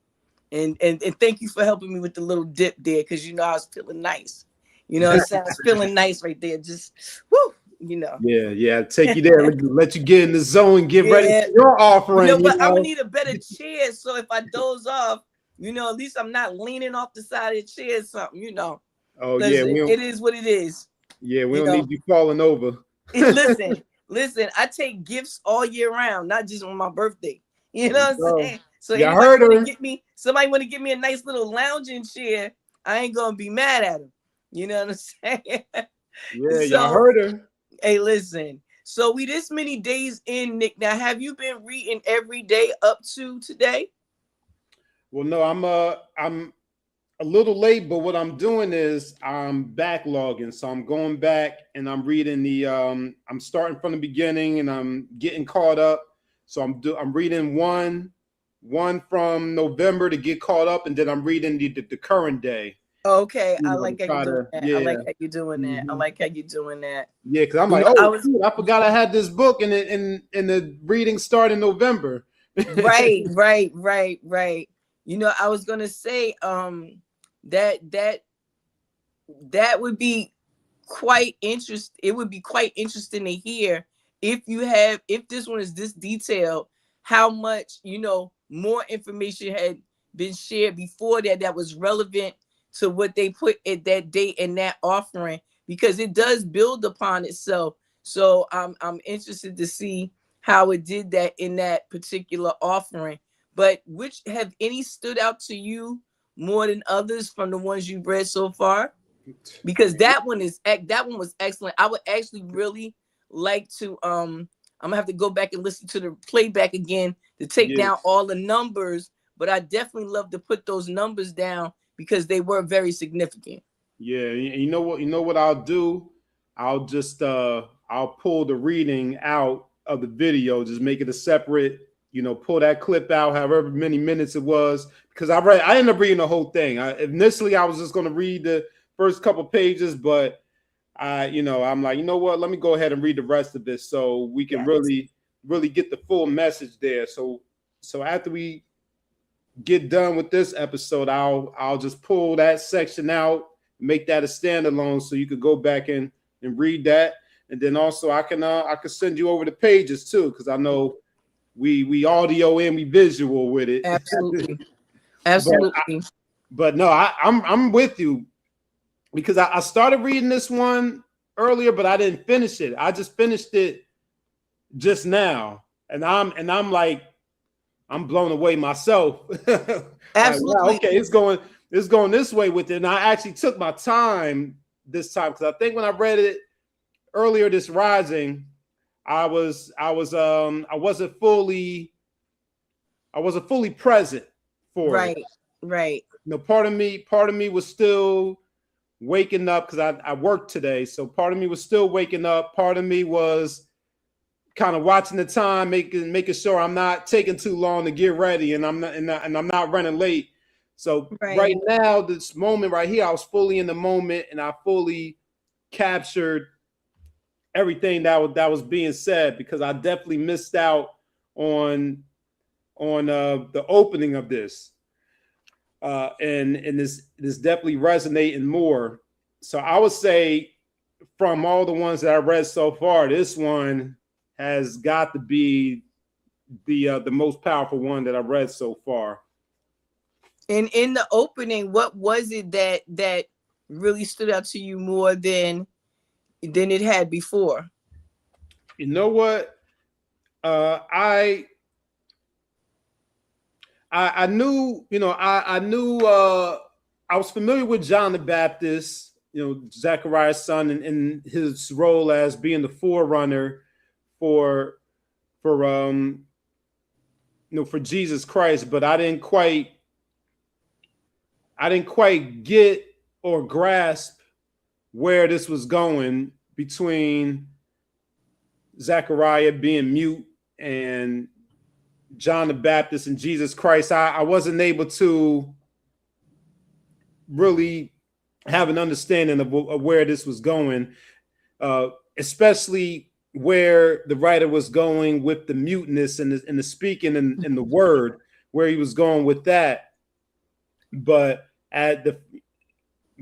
And thank you for helping me with the little dip there, because you know I was feeling nice. You know, it sounds feeling nice right there. Just woo, you know. Yeah. Take you there. Let you get in the zone. Get ready for your offering. You know, but I'm gonna need a better chair, so if I doze off, you know, at least I'm not leaning off the side of the chair or something. You know. Oh listen, yeah, it is what it is. Yeah, we don't need you falling over. Listen. I take gifts all year round, not just on my birthday. You know what I'm saying? So yeah, somebody want to give me a nice little lounging chair, I ain't gonna be mad at him. You know what I'm saying? Yeah, y'all heard her. Hey, listen. So we this many days in, Nick. Now, have you been reading every day up to today? Well, no, I'm a little late, but what I'm doing is I'm backlogging. So I'm going back and I'm reading I'm starting from the beginning and I'm getting caught up. So I'm reading one from November to get caught up, and then I'm reading the current day. Okay, I like how you're doing that. I like how you're doing that. I like how you're doing that. Yeah, because I'm like, I forgot I had this book, and the reading started in November. Right. You know, I was gonna say that would be quite interesting. It would be quite interesting to hear if this one is this detailed, how much, you know, more information had been shared before that was relevant to what they put at that date and that offering, because it does build upon itself. So I'm interested to see how it did that in that particular offering. But which have any stood out to you more than others from the ones you've read so far? Because that one was excellent. I would actually really like to I'm gonna have to go back and listen to the playback again to take Yeah, down all the numbers, but I definitely love to put those numbers down because they were very significant. yeah. You know what? You know what I'll do? I'll just I'll pull the reading out of the video, just make it a separate. Pull that clip out, however many minutes it was, because I ended up reading the whole thing. Initially, I was just going to read the first couple pages, but I'm like, you know what? Let me go ahead and read the rest of it so we can really get the full message there. So after we get done with this episode, I'll just pull that section out, make that a standalone, so you could go back and read that, and then also I can send you over the pages too, because I know we audio and we visual with it. Absolutely. Absolutely. But no, I'm with you, because I started reading this one earlier, but I didn't finish it. I just finished it just now, and I'm like, I'm blown away myself. Absolutely. Like, okay, it's going this way with it. And I actually took my time this time, because I think when I read it earlier this rising, I wasn't fully present for right, it. Right. Part of me was still waking up, because I worked today. So part of me was still waking up. Part of me was kind of watching the time, making sure I'm not taking too long to get ready, and I'm not running late. So right now, this moment right here, I was fully in the moment, and I fully captured everything that was being said, because I definitely missed out on the opening of this, and this definitely resonating more. So I would say, from all the ones that I read so far, this one has got to be the most powerful one that I've read so far. And in the opening, what was it that really stood out to you more than it had before? You know what? I knew, I knew I was familiar with John the Baptist, Zechariah's son, and his role as being the forerunner for Jesus Christ, but I didn't quite get or grasp where this was going between Zechariah being mute and John the Baptist and Jesus Christ. I wasn't able to really have an understanding of where this was going, especially where the writer was going with the muteness and the speaking and the word, where he was going with that. But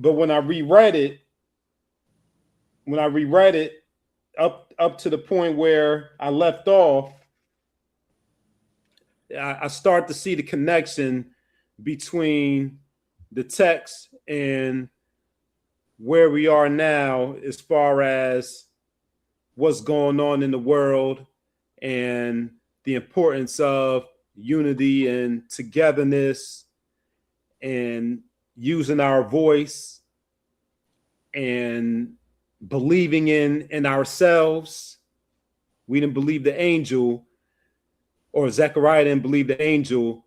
when I reread it, up to the point where I left off, I start to see the connection between the text and where we are now, as far as what's going on in the world and the importance of unity and togetherness and using our voice and believing in ourselves. We didn't believe the angel, or Zechariah didn't believe the angel.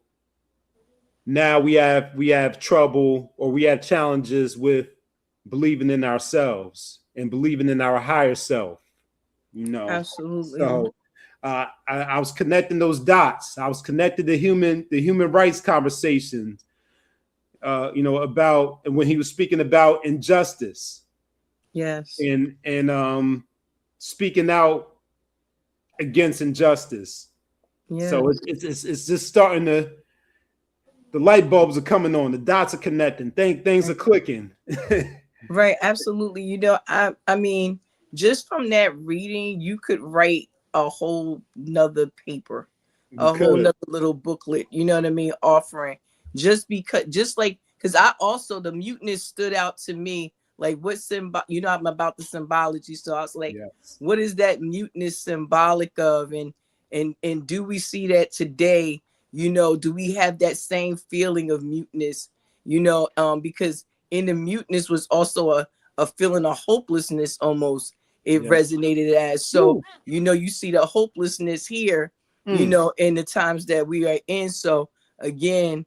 Now we have trouble, or we have challenges with believing in ourselves and believing in our higher self. Absolutely. So I was connecting those dots. I was connected to the human rights conversations, about when he was speaking about injustice. Yes. And speaking out against injustice. Yes. So it's just starting to, the light bulbs are coming on, the dots are connecting, things are clicking. Right, absolutely. I mean, just from that reading, you could write a whole nother paper, whole nother little booklet, you know what I mean, offering. Because I also, the muteness stood out to me, like what I'm about the symbology. So I was like, yes, what is that muteness symbolic of? And And do we see that today? Do we have that same feeling of muteness? Because in the muteness was also a feeling of hopelessness almost. It resonated as. So, you see the hopelessness here, in the times that we are in. So again,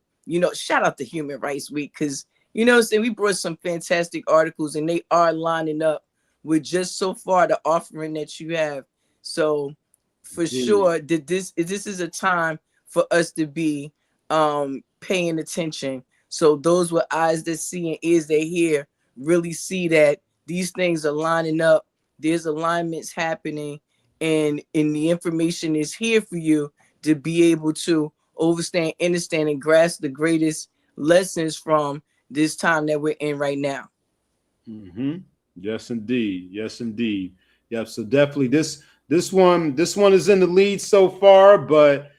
shout out to Human Rights Week, because saying we brought some fantastic articles and they are lining up with just so far the offering that you have. So for sure that this is a time for us to be paying attention. So those with eyes that see and ears that hear really see that these things are lining up. There's alignments happening, and the information is here for you to be able to understand, and grasp the greatest lessons from this time that we're in right now. Yes, indeed. Yes, indeed. Yep. So definitely this one is in the lead so far, but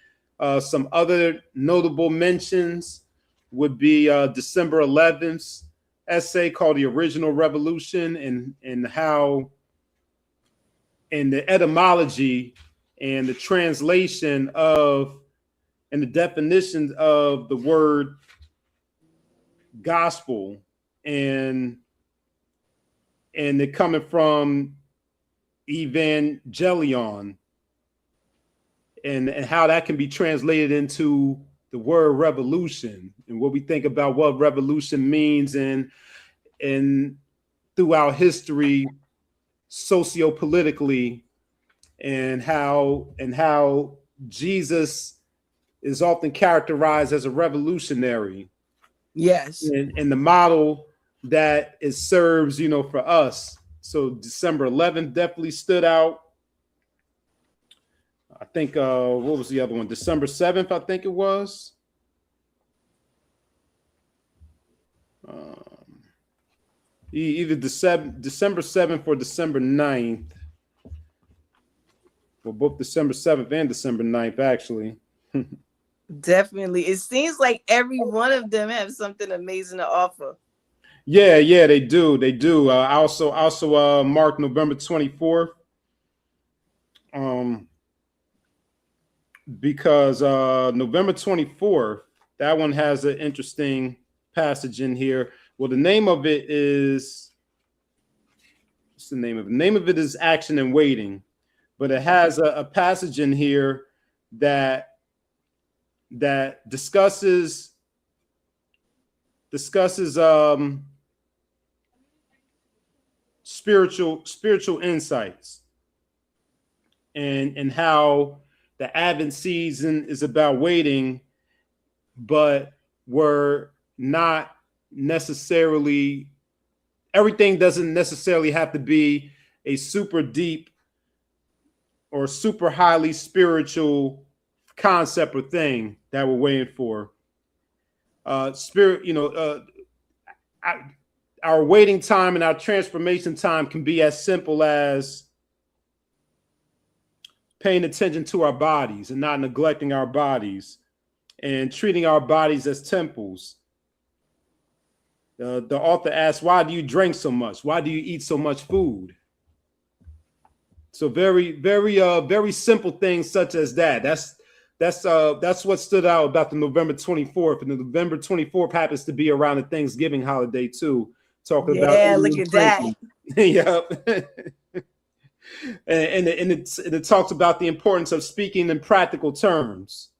some other notable mentions would be December 11th essay called "The Original Revolution" and how, and the etymology and the translation of and the definitions of the word gospel, and it coming from evangelion, and how that can be translated into the word revolution, and what we think about what revolution means, and throughout history, sociopolitically, and how Jesus is often characterized as a revolutionary. Yes. And the model that it serves, for us. So December 11th definitely stood out. I think, what was the other one? December 7th, I think it was. Either December 7th or December 9th. Well, both December 7th and December 9th, actually. Definitely. It seems like every one of them have something amazing to offer. Yeah, they do. They do. I also marked November 24th. Because November 24th, that one has an interesting passage in here. Well, the name of it is, what's the name of it? The name of it is Action and Waiting, but it has a passage in here that discusses spiritual insights, and how the Advent season is about waiting, but we're not necessarily, everything doesn't necessarily have to be a super deep or super highly spiritual concept or thing that we're waiting for. Our waiting time and our transformation time can be as simple as paying attention to our bodies and not neglecting our bodies, and treating our bodies as temples. The author asks, why do you drink so much? Why do you eat so much food? So very simple things such as that. That's what stood out about the November 24th. And the November 24th happens to be around the Thanksgiving holiday too. Talking about look at that. Yep. and it talks about the importance of speaking in practical terms.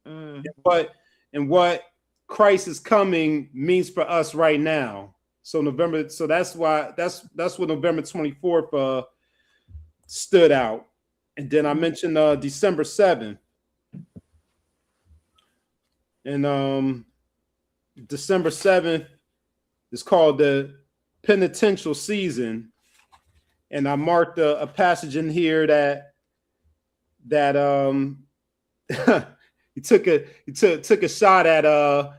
And what Christ is coming means for us right now. So that's what November 24th stood out. And then I mentioned December 7th. And December 7th is called the penitential season. And I marked a passage in here that he took a shot at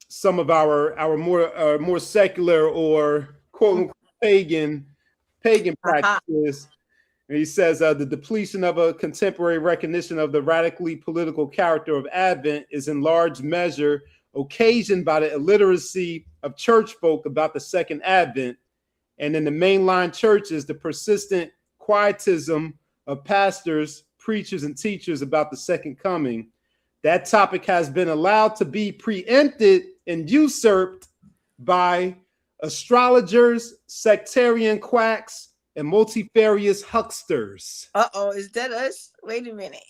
some of our more secular or quote unquote pagan practices. And he says the depletion of a contemporary recognition of the radically political character of Advent is in large measure occasioned by the illiteracy of church folk about the second Advent, and in the mainline churches, the persistent quietism of pastors preachers and teachers about the second coming, that topic has been allowed to be preempted and usurped by astrologers, sectarian quacks, and multifarious hucksters. Uh-oh, is that us? Wait a minute.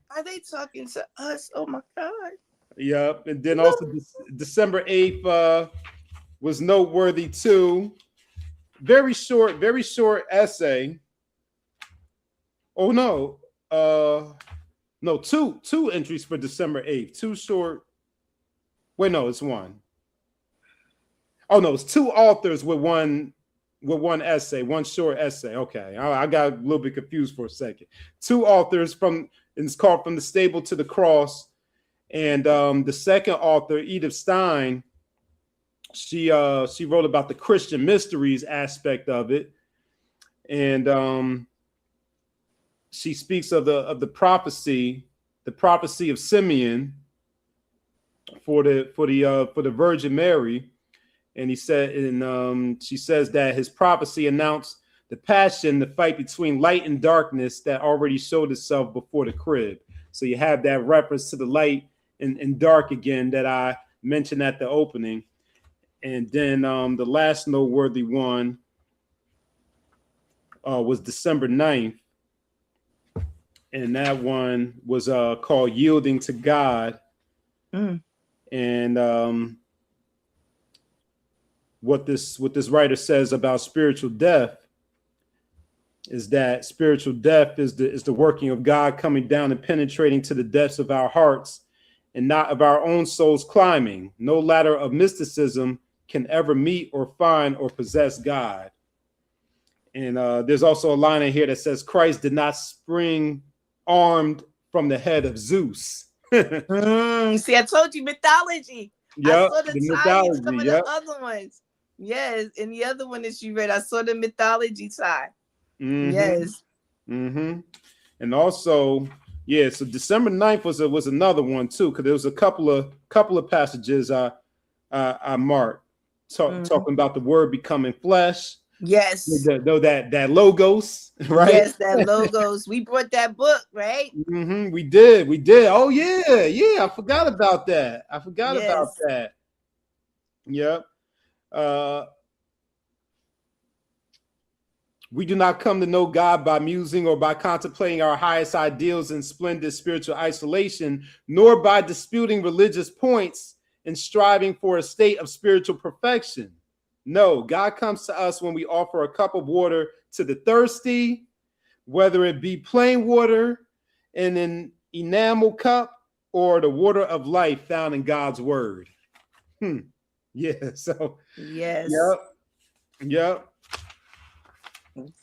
Are they talking to us? Oh my God. Yep. And then also December 8th was noteworthy too. Very short essay. Oh no. No, two entries for December 8th. Two short. Wait, no, it's one. Oh no, it's two authors with one essay, one short essay. Okay, I got a little bit confused for a second. Two authors and it's called From the Stable to the Cross. And the second author, Edith Stein, she wrote about the Christian mysteries aspect of it. And she speaks of the prophecy of Simeon for the Virgin Mary. And she says that his prophecy announced the passion, the fight between light and darkness that already showed itself before the crib. So you have that reference to the light and dark again that I mentioned at the opening. And then the last noteworthy one was December 9th. And that one was called Yielding to God. Mm. And what this writer says about spiritual death is that spiritual death is the working of God coming down and penetrating to the depths of our hearts and not of our own souls climbing. No ladder of mysticism can ever meet or find or possess God. And there's also a line in here that says Christ did not spring armed from the head of Zeus. See, I told you mythology. Yep, I saw the tie-ins, some of the other ones. Yes, and the other one that you read, I saw the mythology tie. Mm-hmm. Yes. Mm-hmm. And also, yeah, so December 9th was another one too, because there was a couple of passages I marked talking about the word becoming flesh. Yes. That logos, right? Yes, that logos. We brought that book, right? Mm-hmm. We did. Oh yeah. I forgot about that. About that. Yep. We do not come to know God by musing or by contemplating our highest ideals in splendid spiritual isolation, nor by disputing religious points and striving for a state of spiritual perfection. No, God comes to us when we offer a cup of water to the thirsty, whether it be plain water in an enamel cup or the water of life found in God's word. Yeah, so yes. Yep.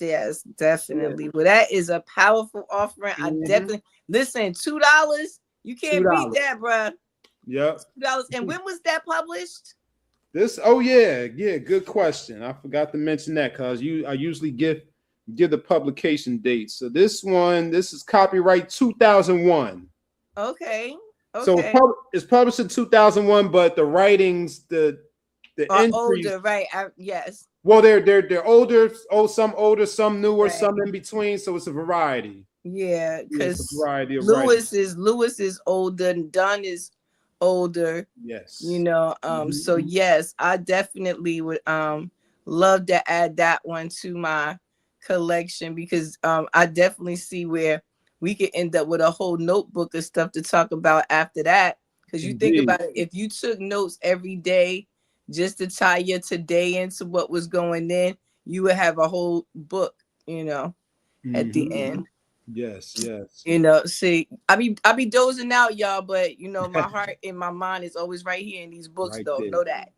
Yes, definitely. Well, that is a powerful offering. I definitely listen. $2, you can't beat that, bro. Yep. $2. And when was that published? Good question. I forgot to mention that because I usually give the publication date. So this is copyright 2001. Okay. So it's published in 2001, but the writings, the are older, right? Yes. Well, they're older. Some older, some newer, right. Some in between. So it's a variety. Yeah, because Lewis is older, and Dunn is older. Yes. So yes, I definitely would love to add that one to my collection because I definitely see where we could end up with a whole notebook of stuff to talk about after that. Because you think about it, if you took notes every day just to tie your today into what was going in, you would have a whole book, at the end. Yes. See, I be dozing out, y'all, but my heart and my mind is always right here in these books, right though. There. Know that.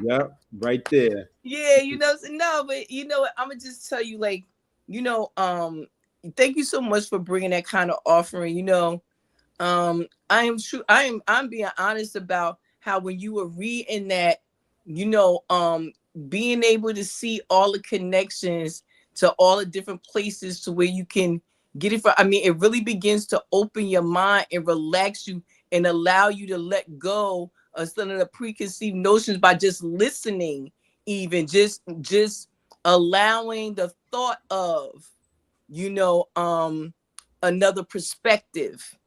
Yep, right there. Yeah, no, but what? I'm gonna just tell you, thank you so much for bringing that kind of offering. I'm being honest about how when you were reading that, being able to see all the connections to all the different places to where you can get it from. I mean, it really begins to open your mind and relax you and allow you to let go some of the preconceived notions by just listening, even just allowing the thought of, another perspective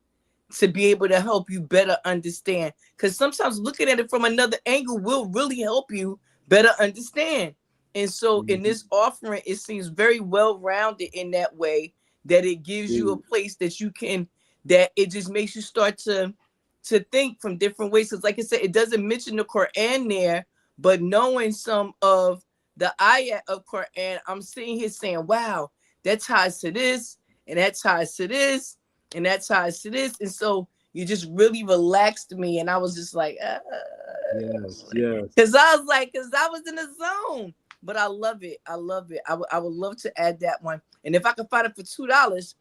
to be able to help you better understand. Because sometimes looking at it from another angle will really help you better understand. And so in this offering, it seems very well rounded in that way, that it gives you a place that you can, that it just makes you start to think from different ways. Because like I said, it doesn't mention the Quran there, but knowing some of the ayat of Quran, I'm sitting here saying, wow, that ties to this, and that ties to this, and that ties to this. And so you just really relaxed me. And I was just like, yes. Because I was in the zone. But I love it. I love it. I would love to add that one. And if I could find it for $2,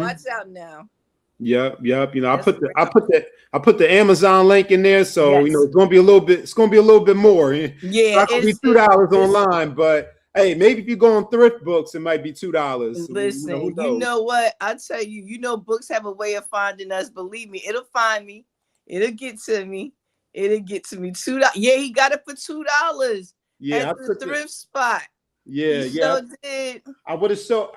watch out now. Yep. I put the Amazon link in there, so yes. it's gonna be a little bit more. Yeah, it's gonna be $2 online, but hey, maybe if you go on thrift books, it might be $2. Listen, you know what? I tell you, books have a way of finding us. Believe me, it'll find me. It'll get to me. It'll get to me. $2. Yeah, he got it for $2. Yeah, at the thrift spot. Yeah, Did. I would show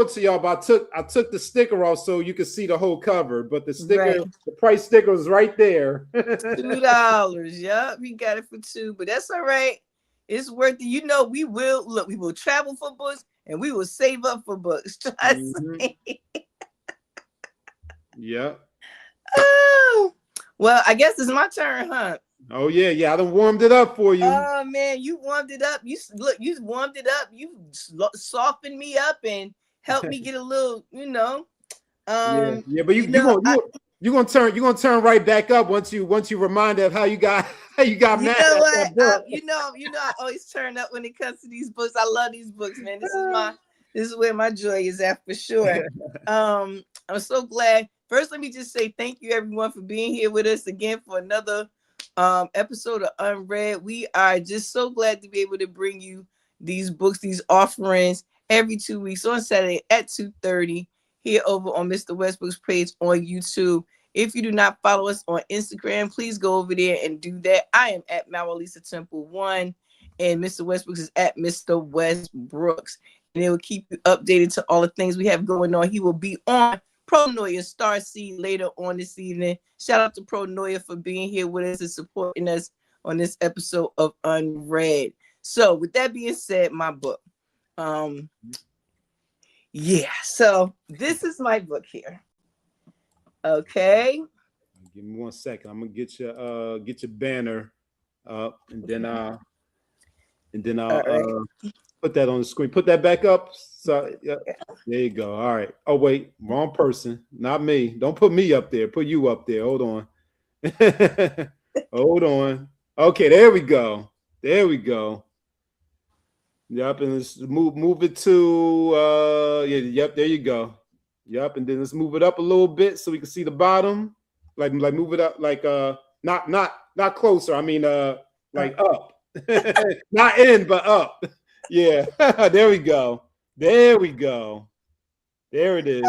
it to y'all, but I took the sticker off so you could see the whole cover. But the sticker, the price sticker is right there. $2. Yep, he got it for $2, but that's all right. It's worth it. We will travel for books, and we will save up for books. Trust me. Yep. Oh, well, I guess it's my turn, huh? Oh yeah, I done warmed it up for you. Oh man, you warmed it up. You warmed it up. You softened me up and helped me get a little, but you're gonna turn right back up once you reminded of how you got mad at that book. I always turn up when it comes to these books. I love these books, man. This is where my joy is at for sure. I'm so glad. First, let me just say thank you everyone for being here with us again for another episode of UnRead. We are just so glad to be able to bring you these books, these offerings every 2 weeks on Saturday at 2:30 here over on Mr. Westbrook's page on YouTube. If you do not follow us on Instagram, please go over there and do that. I am at Mawulisatemple 1, and Mr. Westbrooks is at Mr. Westbrooks. And it will keep you updated to all the things we have going on. He will be on Pro Noya Starseed later on this evening. Shout out to Pro Noya for being here with us and supporting us on this episode of UnRead. So with that being said, my book. So this is my book here. Okay. Give me 1 second. I'm gonna get your banner up, and then I'll put that on the screen. Put that back up. So yeah, there you go. All right. Oh wait, wrong person. Not me. Don't put me up there. Put you up there. Hold on. Hold on. Okay, there we go. Yep, and let's move it to yep, there you go. Yep, and then let's move it up a little bit so we can see the bottom. Like move it up, like not closer. I mean like up. Not in, but up. Yeah. There we go. There it is.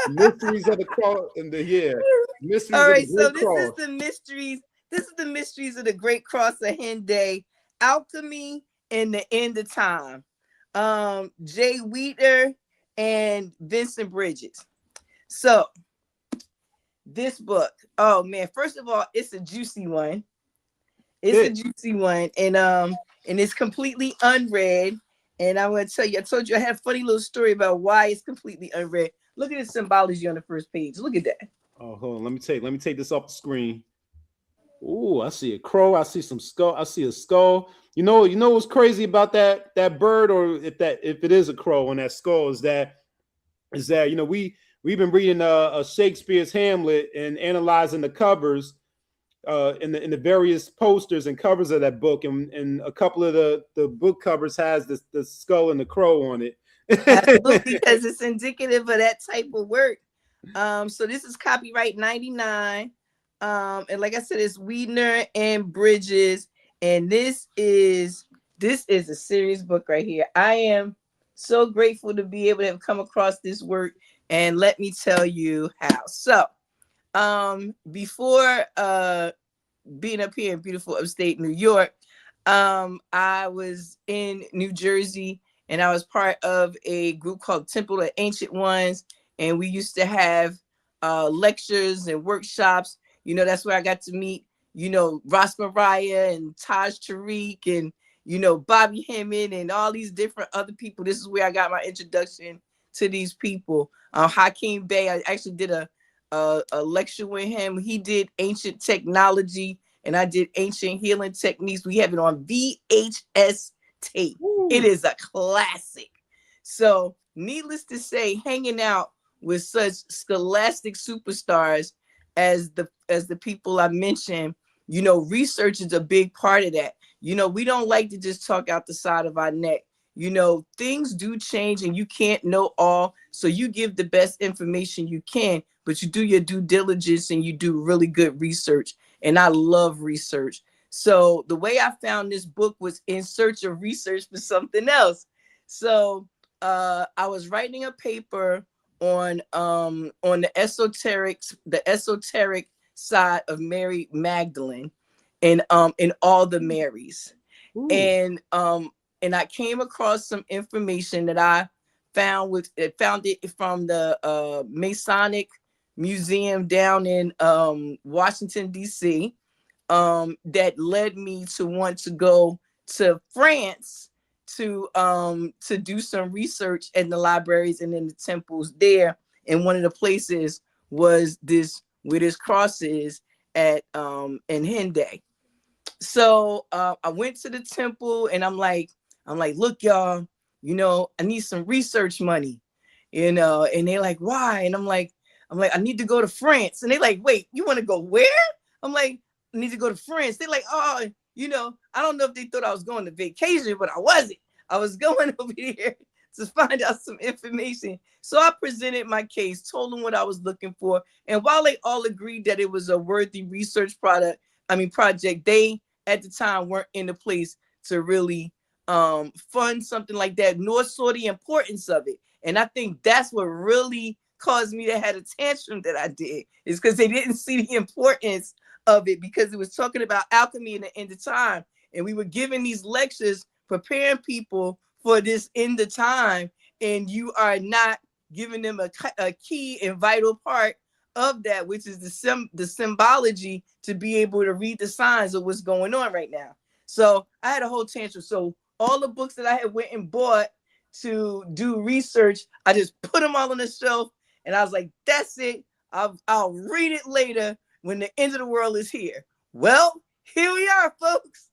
Mysteries of the cross and mysteries. All right, of the great cross. This is the mysteries. This is the mysteries of the Great Cross of Hendaye, Alchemy, and the End of Time. Jay Weidner and Vincent Bridges. So this book, oh man, first of all, it's a juicy one. And it's completely unread. And I'm going to tell you, I told you I had a funny little story about why it's completely unread. Look at the symbology on the first page. Look at that. Oh, hold on. Let me take this off the screen. Oh, I see a crow. I see some skull. I see a skull. You know what's crazy about that bird, or if it is a crow on that skull, is that we've been reading Shakespeare's Hamlet and analyzing the covers in the various posters and covers of that book, and a couple of the book covers has the skull and the crow on it. Absolutely, because it's indicative of that type of work. So this is copyright 99. And like I said, it's Weidner and Bridges, and this is a serious book right here. I am so grateful to be able to have come across this work, and let me tell you how. So before being up here in beautiful upstate New York, I was in New Jersey, and I was part of a group called Temple of Ancient Ones, and we used to have lectures and workshops. You know, that's where I got to meet, you know, Ras Mariah and Taj Tariq and, you know, Bobby Hemming and all these different other people. This is where I got my introduction to these people. Hakeem Bey, I actually did a lecture with him. He did ancient technology, and I did ancient healing techniques. We have it on VHS tape. Ooh. It is a classic. So, needless to say, hanging out with such scholastic superstars as the people I mentioned, you know, research is a big part of that. You know, we don't like to just talk out the side of our neck. You know, things do change and you can't know all. So you give the best information you can, but you do your due diligence and you do really good research. And I love research. So the way I found this book was in search of research for something else. So I was writing a paper on the esoteric side of Mary Magdalene and all the Marys. Ooh. And I came across some information that I found it from the Masonic Museum down in Washington, D.C. That led me to want to go to France to do some research in the libraries and in the temples there. And one of the places was where this cross is at in Hendaye. So I went to the temple and I'm like, look, y'all, you know, I need some research money, you know, and they're like, why? And I'm like, I need to go to France. And they're like, wait, you want to go where? I'm like, I need to go to France. They're like, oh, you know, I don't know if they thought I was going to vacation, but I wasn't. I was going over here to find out some information. So I presented my case, told them what I was looking for. And while they all agreed that it was a worthy research project, they at the time weren't in the place to really fund something like that, nor saw the importance of it. And I think that's what really caused me to have a tantrum that I did, is because they didn't see the importance of it, because it was talking about alchemy in the end of time. And we were giving these lectures preparing people for this end of time, and you are not giving them a key and vital part of that, which is the symbology to be able to read the signs of what's going on right now. So I had a whole tantrum. So all the books that I had went and bought to do research, I just put them all on the shelf, and I was like, that's it. I'll read it later when the end of the world is here. Well, here we are, folks.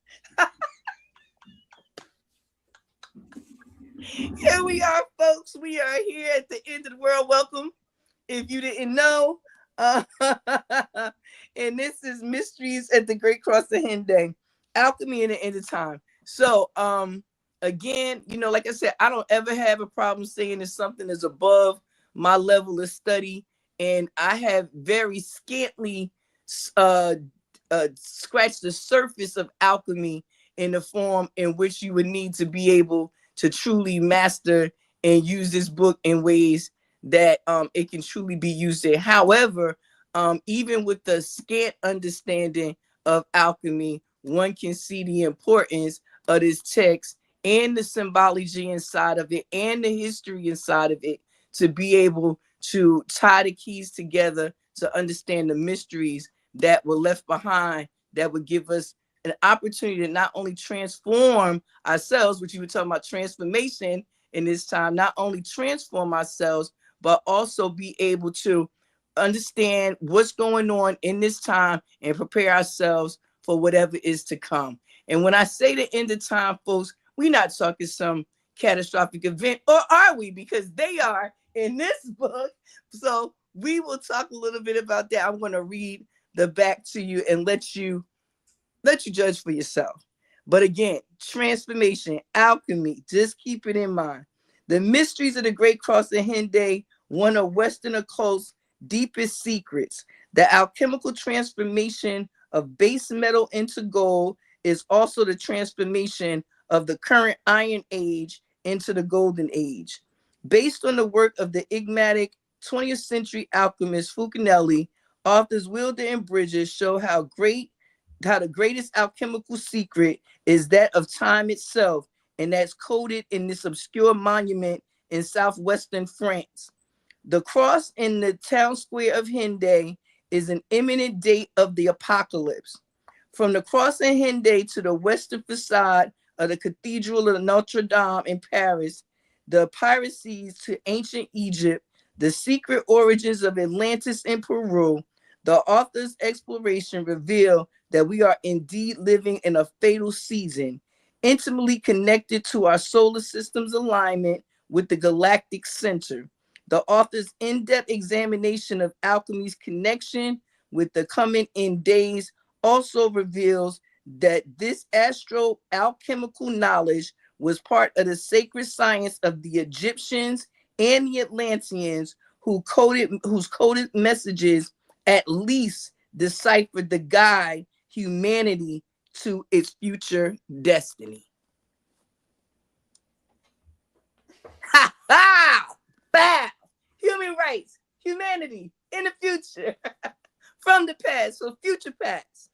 Here we are, folks. We are here at the end of the world. Welcome, if you didn't know. And this is Mysteries at the Great Cross of Hendaye, Alchemy in the End of Time. So, again, you know, like I said, I don't ever have a problem saying that something is above my level of study, and I have very scantily scratched the surface of alchemy in the form in which you would need to be able to truly master and use this book in ways that it can truly be used in. However, even with the scant understanding of alchemy, one can see the importance of this text and the symbology inside of it and the history inside of it to be able to tie the keys together to understand the mysteries that were left behind, that would give us an opportunity to not only transform ourselves, which you were talking about transformation in this time, not only transform ourselves, but also be able to understand what's going on in this time and prepare ourselves for whatever is to come. And when I say the end of time, folks, we're not talking some catastrophic event, or are we? Because they are in this book. So we will talk a little bit about that. I'm going to read the back to you and let you judge for yourself. But again, transformation, alchemy, just keep it in mind. The mysteries of the Great Cross of Hendaye, one of Western occult's deepest secrets. The alchemical transformation of base metal into gold is also the transformation of the current Iron Age into the Golden Age. Based on the work of the enigmatic 20th century alchemist Fulcanelli, authors Wilder and Bridges show how great how the greatest alchemical secret is that of time itself, and that's coded in this obscure monument in southwestern France. The cross in the town square of Hendaye is an imminent date of the apocalypse. From the cross in Hendaye to the western facade of the Cathedral of Notre Dame in Paris, the piracies to ancient Egypt, the secret origins of Atlantis in Peru, the author's exploration reveal that we are indeed living in a fatal season, intimately connected to our solar system's alignment with the galactic center. The author's in-depth examination of alchemy's connection with the coming in days also reveals that this astro-alchemical knowledge was part of the sacred science of the Egyptians and the Atlanteans whose coded messages at least deciphered the guide humanity to its future destiny. Ha ha! Bow! Human rights, humanity in the future, from the past, so future past.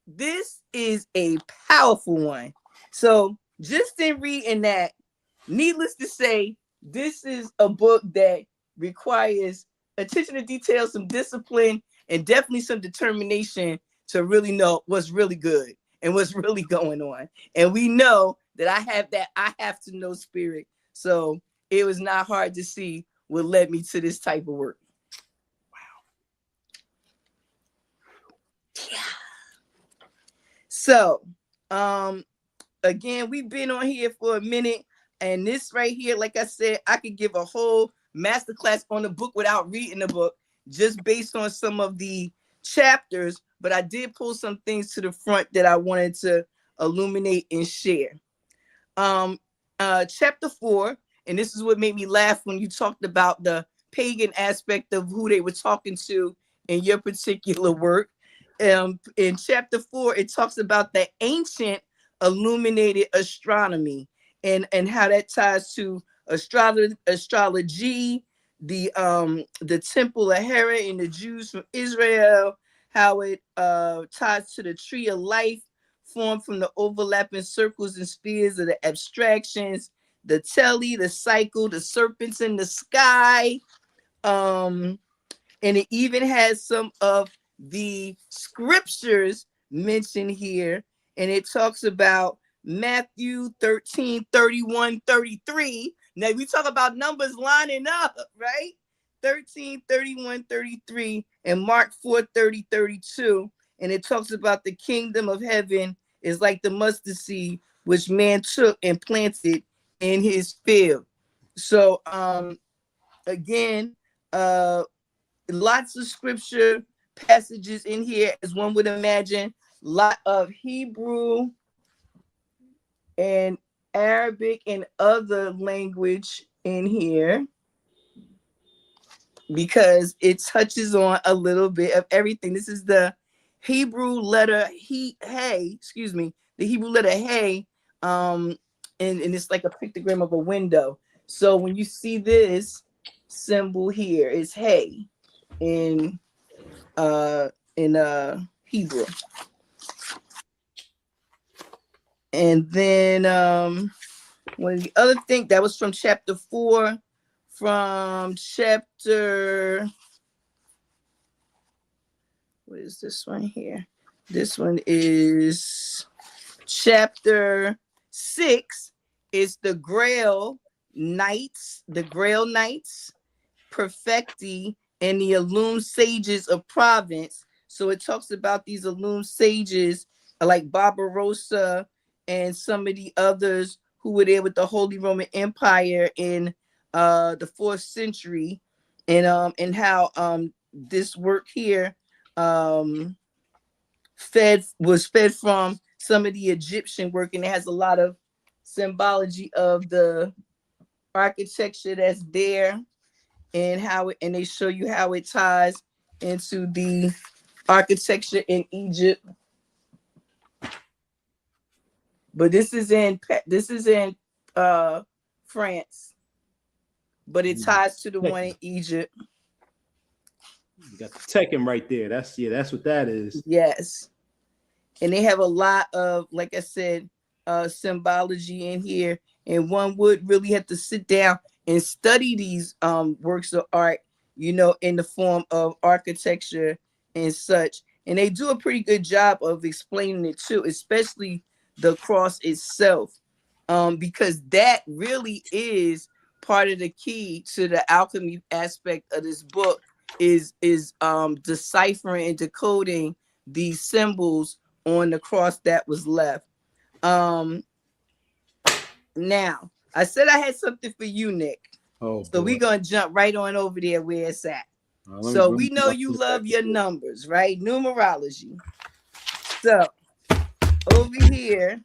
This is a powerful one. So just in reading that, needless to say, this is a book that requires attention to detail, some discipline, and definitely some determination to really know what's really good and what's really going on. And we know that I have to know spirit. So it was not hard to see what led me to this type of work. Wow. Yeah. So, again, we've been on here for a minute, and this right here, like I said, I could give a whole masterclass on the book without reading the book, just based on some of the chapters, but I did pull some things to the front that I wanted to illuminate and share. Chapter 4, and this is what made me laugh when you talked about the pagan aspect of who they were talking to in your particular work. In chapter 4, it talks about the ancient illuminated astronomy and how that ties to astrology, the temple of Hera and the Jews from Israel, how it ties to the tree of life formed from the overlapping circles and spheres of the abstractions, the telly, the cycle, the serpents in the sky. And it even has some of the scriptures mentioned here. And it talks about Matthew 13, 31, 33. Now we talk about numbers lining up, right? 13, 31, 33, and Mark 4, 30, 32. And it talks about the kingdom of heaven is like the mustard seed, which man took and planted in his field. So again, lots of scripture passages in here, as one would imagine, lot of Hebrew and Arabic and other language in here, because it touches on a little bit of everything. This is the Hebrew letter the Hebrew letter Hey, and it's like a pictogram of a window. So when you see this symbol here, it's Hey in Hebrew. And then one of the other thing that was from chapter 4, from chapter, what is this one here? This one is chapter 6. It's the Grail Knights, Perfecti, and the Illumined Sages of Provence. So it talks about these Illumined Sages like Barbarossa and some of the others who were there with the Holy Roman Empire in the 4th century, and how this work here was fed from some of the Egyptian work, and it has a lot of symbology of the architecture that's there, and how it, and they show you how it ties into the architecture in Egypt. But this is in France, but it ties to the one in Egypt. You got the Tekken right there. That's what that is. Yes. and they have a lot of, like I said, symbology in here, and one would really have to sit down and study these works of art, you know, in the form of architecture and such. And they do a pretty good job of explaining it too, especially the cross itself, because that really is part of the key to the alchemy aspect of this book, is deciphering and decoding these symbols on the cross that was left. Now, I said I had something for you, Nick. Oh, So boy. we're going to jump right on over there where it's at. So we know you love your numbers, right? Numerology. So over here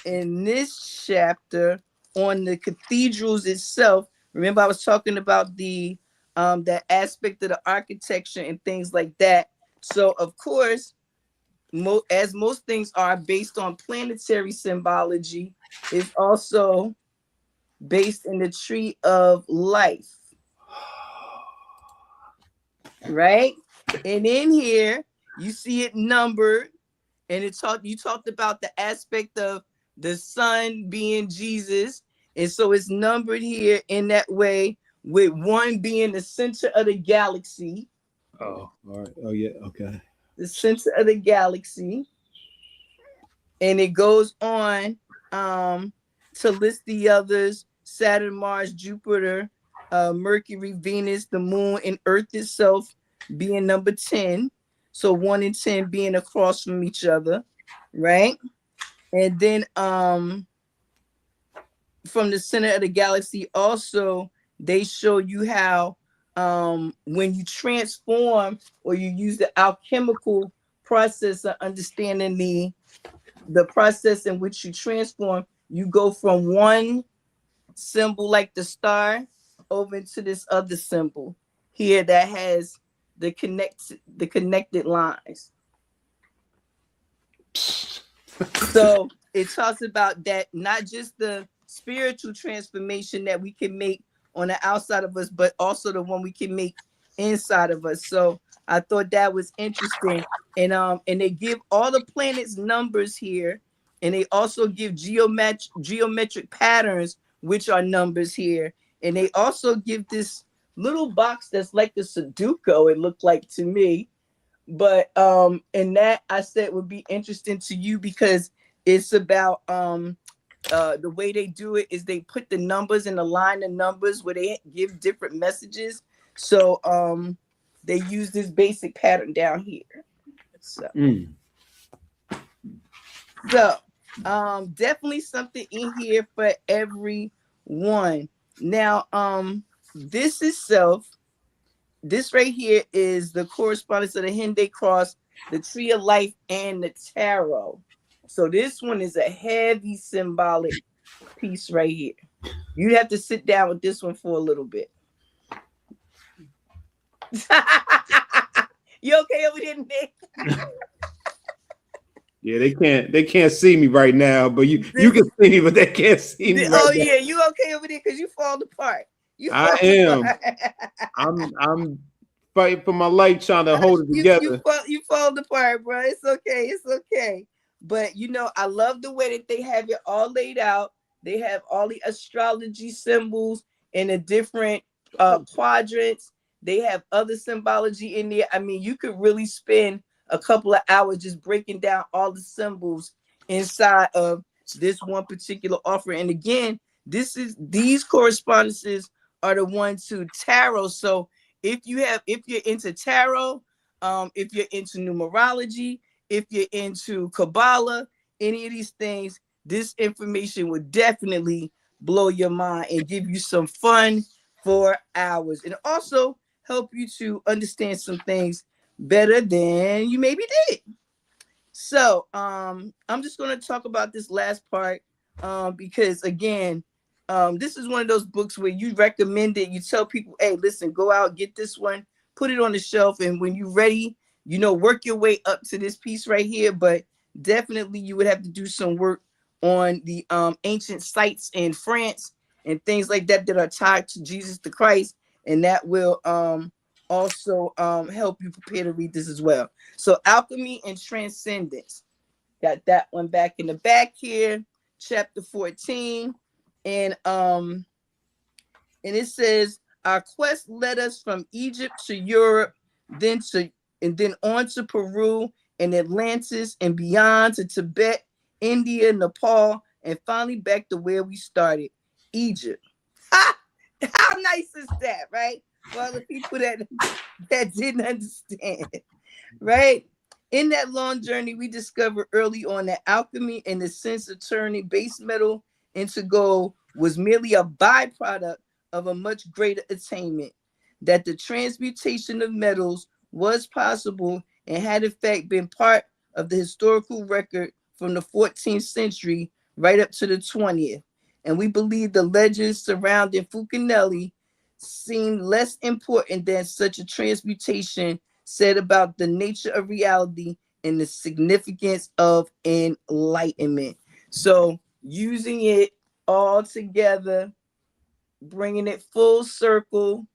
in this chapter on the cathedrals itself, remember I was talking about the that aspect of the architecture and things like that. So of course, as most things are based on planetary symbology, is also based in the tree of life, right? And in here, you see it numbered, and you talked about the aspect of the sun being Jesus, and so it's numbered here in that way, with one being the center of the galaxy. Oh, all right. Oh, yeah. Okay. The center of the galaxy, and it goes on to list the others: Saturn, Mars, Jupiter, Mercury, Venus, the moon, and Earth itself being number 10. So 1 and 10 being across from each other, right? And then from the center of the galaxy also, they show you how when you transform or you use the alchemical process of understanding the process in which you transform, you go from one symbol like the star over into this other symbol here that has the connected lines. So it talks about that, not just the spiritual transformation that we can make on the outside of us, but also the one we can make inside of us. So I thought that was interesting. And they give all the planets numbers here, and they also give geometric patterns, which are numbers here. And they also give this little box that's like the Sudoku, it looked like to me. But and that I said would be interesting to you because it's about the way they do it is they put the numbers in a line of numbers where they give different messages. So they use this basic pattern down here. So, definitely something in here for everyone. Now, this itself, this right here is the correspondence of the Hendaye cross, the tree of life, and the tarot. So this one is a heavy symbolic piece right here. You have to sit down with this one for a little bit. You okay over there, Nick? Yeah, they can't see me right now, but you can see me, but they can't see me. Oh yeah, you okay over there because you fall apart. I am. I'm fighting for my life, trying to hold it together. You fall apart, bro. It's okay. It's okay. But you know, I love the way that they have it all laid out. They have all the astrology symbols in the different quadrants. They have other symbology in there. I mean, you could really spend a couple of hours just breaking down all the symbols inside of this one particular offering. And again, these correspondences are the ones to tarot. So if you're into tarot, if you're into numerology, if you're into Kabbalah, any of these things, this information would definitely blow your mind and give you some fun for hours, and also help you to understand some things better than you maybe did. So I'm just going to talk about this last part because again, this is one of those books where you recommend it. You tell people, hey, listen, go out, get this one, put it on the shelf, and when you're ready, you know, work your way up to this piece right here. But definitely you would have to do some work on the ancient sites in France and things like that that are tied to Jesus the Christ, and that will also help you prepare to read this as well. So alchemy and transcendence. Got that one back in the back here, chapter 14. And it says, our quest led us from Egypt to Europe, then on to Peru and Atlantis and beyond to Tibet, India, Nepal, and finally back to where we started, Egypt. Ha! How nice is that, right? For all the people that didn't understand, right? In that long journey, we discovered early on that alchemy and the sense of turning base metal into gold was merely a byproduct of a much greater attainment, that the transmutation of metals was possible and had in fact been part of the historical record from the 14th century right up to the 20th. And we believe the legends surrounding Fucanelli seem less important than such a transmutation said about the nature of reality and the significance of enlightenment. So using it all together, bringing it full circle,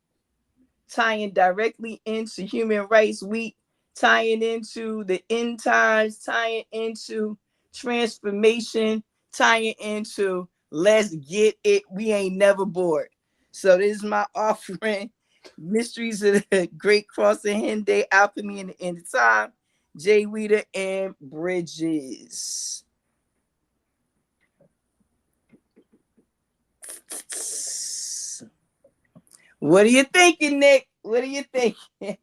tying directly into Human Rights Week, tying into the end times, tying into transformation, tying into let's get it. We ain't never bored. So this is my offering. Mysteries of the Great Cross and Hendaye, Alchemy in the End of Time, Jay Weidner and Bridges. What are you thinking, Nick? What are you thinking?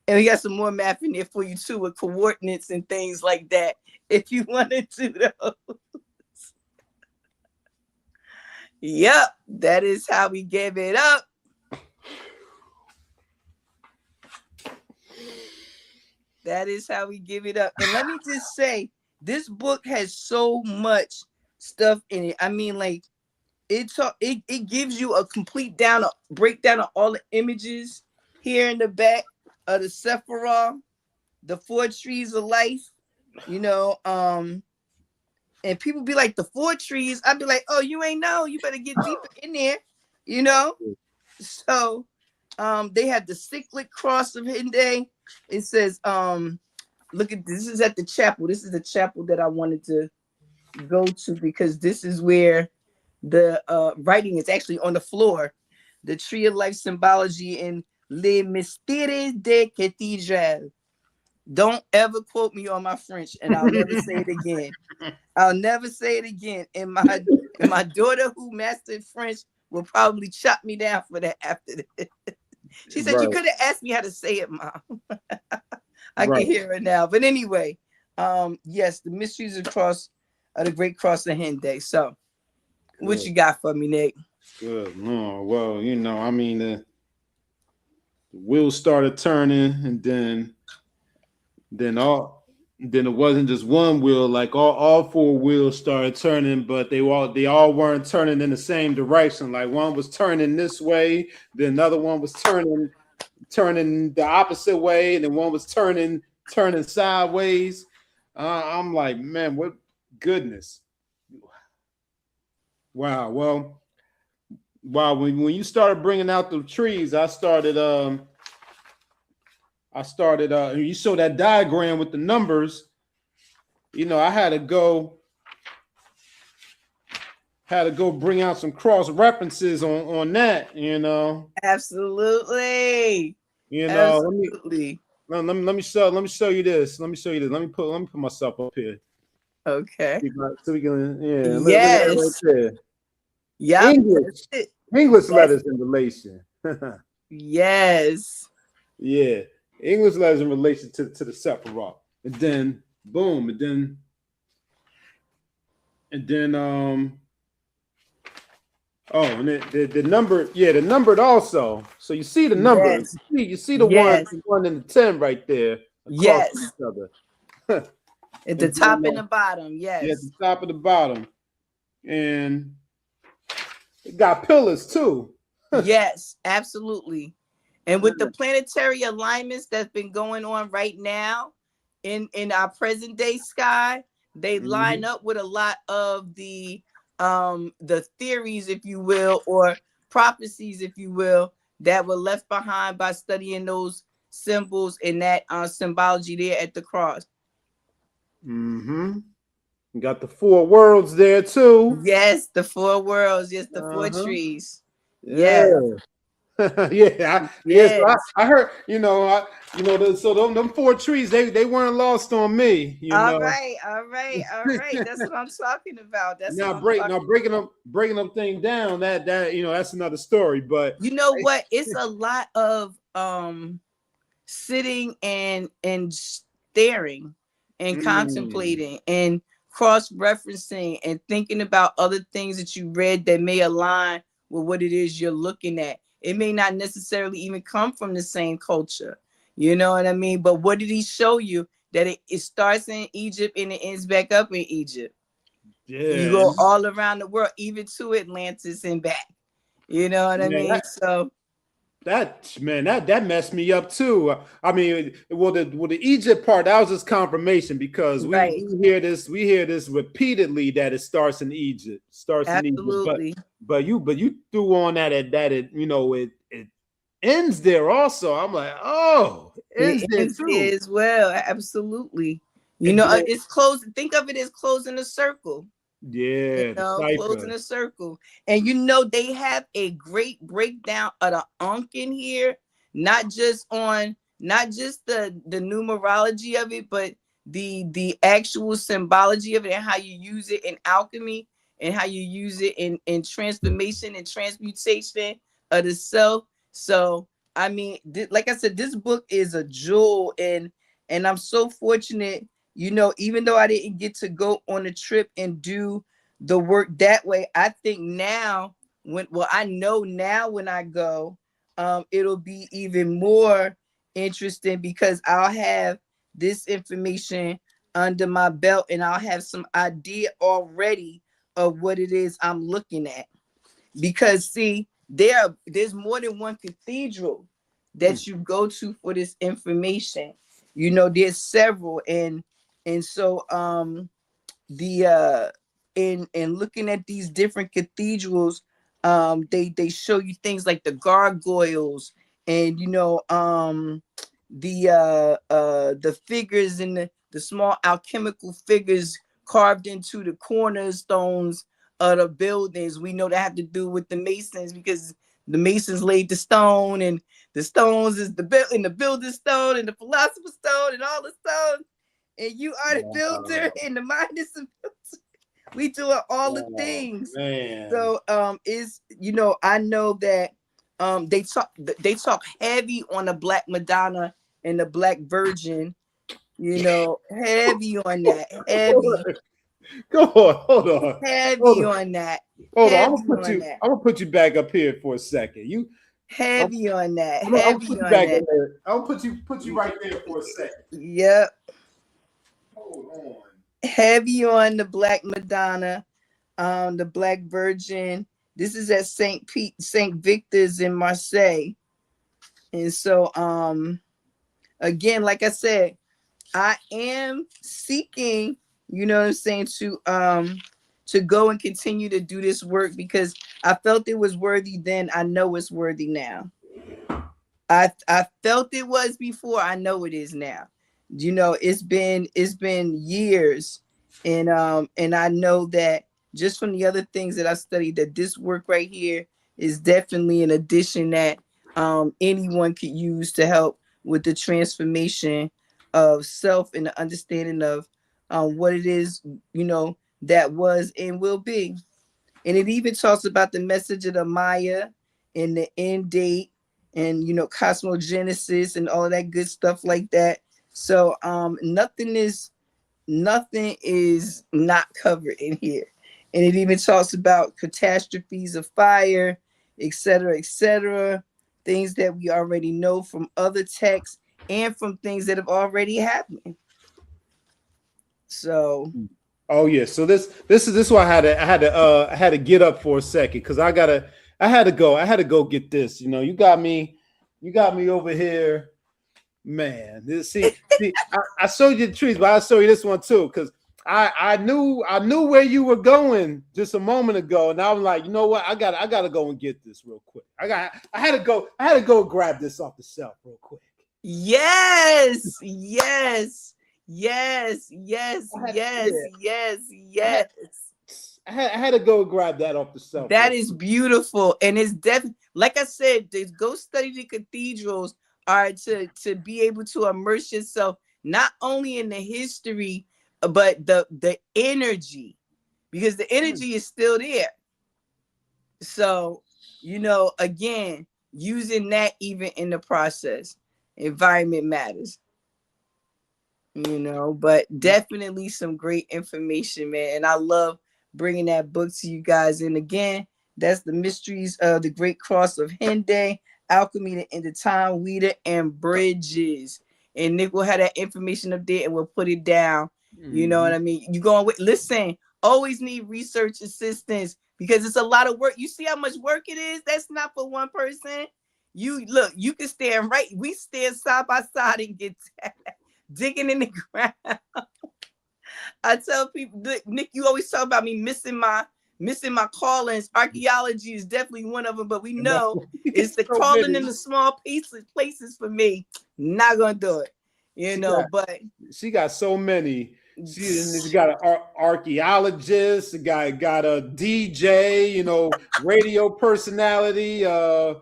And we got some more math in there for you too, with coordinates and things like that, if you wanted to those. Yep, that is how we give it up. That is how we give it up. And let me just say, this book has so much stuff in it. I mean, like, it gives you a complete breakdown of all the images here in the back of the Sephiroth, the 4 trees of life, you know. And people be like, the 4 trees. I'd be like, oh, you ain't know. You better get deeper in there, you know. So they have the cyclic cross of Hendaye. It says, look at this is at the chapel. This is the chapel that I wanted to go to because this is where the writing is actually on the floor. The tree of life symbology in Les Mystères de Cathedral. Don't ever quote me on my French, and I'll never say it again. I'll never say it again. And my daughter, who mastered French, will probably chop me down for that after this. She said, you could have asked me how to say it, Mom. I can hear her now. But anyway, yes, the mysteries of the Great Cross of Hendaye. So, what you got for me, Nick? Good. No, well, you know, I mean, the wheels started turning, and then it wasn't just one wheel. Like all 4 wheels started turning, but they all weren't turning in the same direction. Like one was turning this way, then another one was turning the opposite way, and then one was turning sideways. I'm like, man, what goodness! Wow. Well, wow. When you started bringing out the trees, I started. You saw that diagram with the numbers. You know, I had to go bring out some cross references on that. You know, absolutely. You know, absolutely. Let me show you this. Let me put myself up here. Okay. So we can, yeah. Yes. Look right there. Yeah. English letters in relation. Yes. Yeah. English letters in relation to the Sephiroth. And then boom, and then and the number, the numbered also. So you see the numbers. Yes. You see the one and the 10 right there across each other. At the top and the bottom, yes. Yeah, at the top and the bottom. And it got pillars too. Yes, absolutely. And with the planetary alignments that's been going on right now in our present day sky, they line up with a lot of the theories, if you will, or prophecies, if you will, that were left behind by studying those symbols and that symbology there at the cross. Mm-hmm. You got the 4 worlds there too. Yes, the 4 worlds. Yes, the 4 Uh-huh. trees. Yeah. Yes. Yes. So Yes. I heard, so them 4 trees, they weren't lost on me, All right. All right. All right. That's what I'm talking about. That's what Now I'm talking about. breaking them thing down, that that's another story. But You know what? It's a lot of sitting and staring and mm, contemplating and cross-referencing and thinking about other things that you read that may align with what it is you're looking at. It may not necessarily even come from the same culture. You know what I mean? But what did he show you? That it starts in Egypt and it ends back up in Egypt. You yeah, go all around the world, even to Atlantis and back. You know what I man, mean? So that messed me up too. I mean, the Egypt part, that was just confirmation, because right. we hear this repeatedly, that it starts in Egypt, Absolutely. but you threw on that it ends there also. I'm like, oh, it ends It there ends too. there as well. Absolutely. You And know, then, it's close. Think of it as closing a circle. You yeah, the know, closing cipher. a circle. And you know, they have a great breakdown of the Ankh in here, not just the numerology of it, but the actual symbology of it and how you use it in alchemy and how you use it in transformation and transmutation of the self. So I mean, like I said, this book is a jewel, and I'm so fortunate. You know, even though I didn't get to go on a trip and do the work that way, I think now I know now when I go, it'll be even more interesting because I'll have this information under my belt and I'll have some idea already of what it is I'm looking at. Because see, there's more than one cathedral that you go to for this information. You know, there's several, and so the in looking at these different cathedrals, they show you things like the gargoyles and the figures and the small alchemical figures carved into the cornerstones of the buildings. We know that have to do with the masons because the masons laid the stone, and the stones is the building stone and the philosopher's stone and all the stones, and you are the builder and the mind is the builder. We doing all the things. Man. So is I know that they talk heavy on the Black Madonna and the Black Virgin, heavy on that. Heavy. Go on, hold on. Heavy on that. Hold on. Heavy on that. I'm gonna put you back up here for a second. Heavy on that. I'm gonna Heavy put you on back that. there. I'll put you right there for a second. Yep. Hold on. Heavy on the Black Madonna, the Black Virgin. This is at St. Victor's in Marseille. And so again, like I said, I am seeking, you know what I'm saying, to go and continue to do this work because I felt it was worthy then. I know it's worthy now. I felt it was before. I know it is now. You know, it's been years, and I know that just from the other things that I studied, that this work right here is definitely an addition that anyone could use to help with the transformation of self and the understanding of what it is, that was and will be. And it even talks about the message of the Maya and the end date and, cosmogenesis and all of that good stuff like that. So nothing is not covered in here. And it even talks about catastrophes of fire, etc., things that we already know from other texts and from things that have already happened. So oh yeah, so this is why I had to get up for a second because I had to go get this. You got me over here, man. I showed you the trees, but I'll show you this one too because I knew where you were going just a moment ago, and I was like, you know what? I gotta go and get this real quick. I had to go grab this off the shelf real quick. Yes, yes, yes, yes, yes, yes, yes. I had to go grab that off the shelf. That is beautiful, and it's definitely, like I said, go study the cathedrals are to be able to immerse yourself not only in the history, but the energy, because the energy is still there. So, again, using that even in the process, environment matters. But definitely some great information, man. And I love bringing that book to you guys. And again, that's The Mysteries of the Great Cross of Hendaye, Alchemy, the End of Time, Weidner, and Bridges. And Nick will have that information up there and we'll put it down. You know what I mean? You going with, listen, always need research assistance because it's a lot of work. You see how much work it is? That's not for one person. You look, you can stand right. We stand side by side and get that. Digging in the ground. I tell people, Nick, you always talk about me missing my callings. Archaeology is definitely one of them, but we know it's the calling in the small places for me. Not gonna do it, but she got so many. She got an archaeologist, a guy got a DJ, radio personality, chef.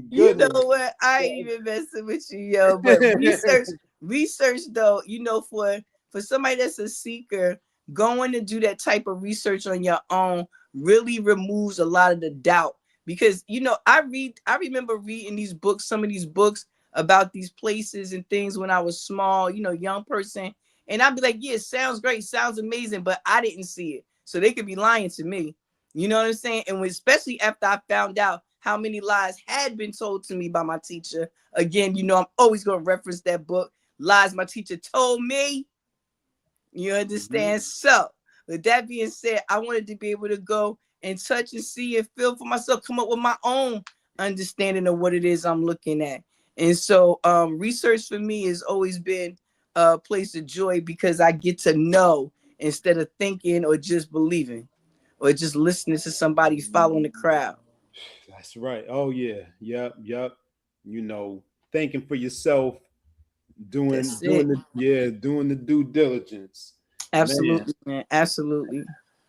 You know what? I ain't even messing with you, yo. But research though, for somebody that's a seeker, going to do that type of research on your own really removes a lot of the doubt. Because I remember reading these books, some of these books about these places and things when I was small, young person, and I'd be like, yeah, it sounds great, sounds amazing, but I didn't see it, so they could be lying to me. You know what I'm saying? And especially after I found out how many lies had been told to me by my teacher. Again, I'm always going to reference that book, Lies My Teacher Told Me. You understand? So, with that being said, I wanted to be able to go and touch and see and feel for myself, come up with my own understanding of what it is I'm looking at. And so research for me has always been a place of joy because I get to know instead of thinking or just believing. Or just listening to somebody following the crowd. That's right. Oh yeah. Yep. Thinking for yourself, doing the due diligence. Absolutely, man. Absolutely.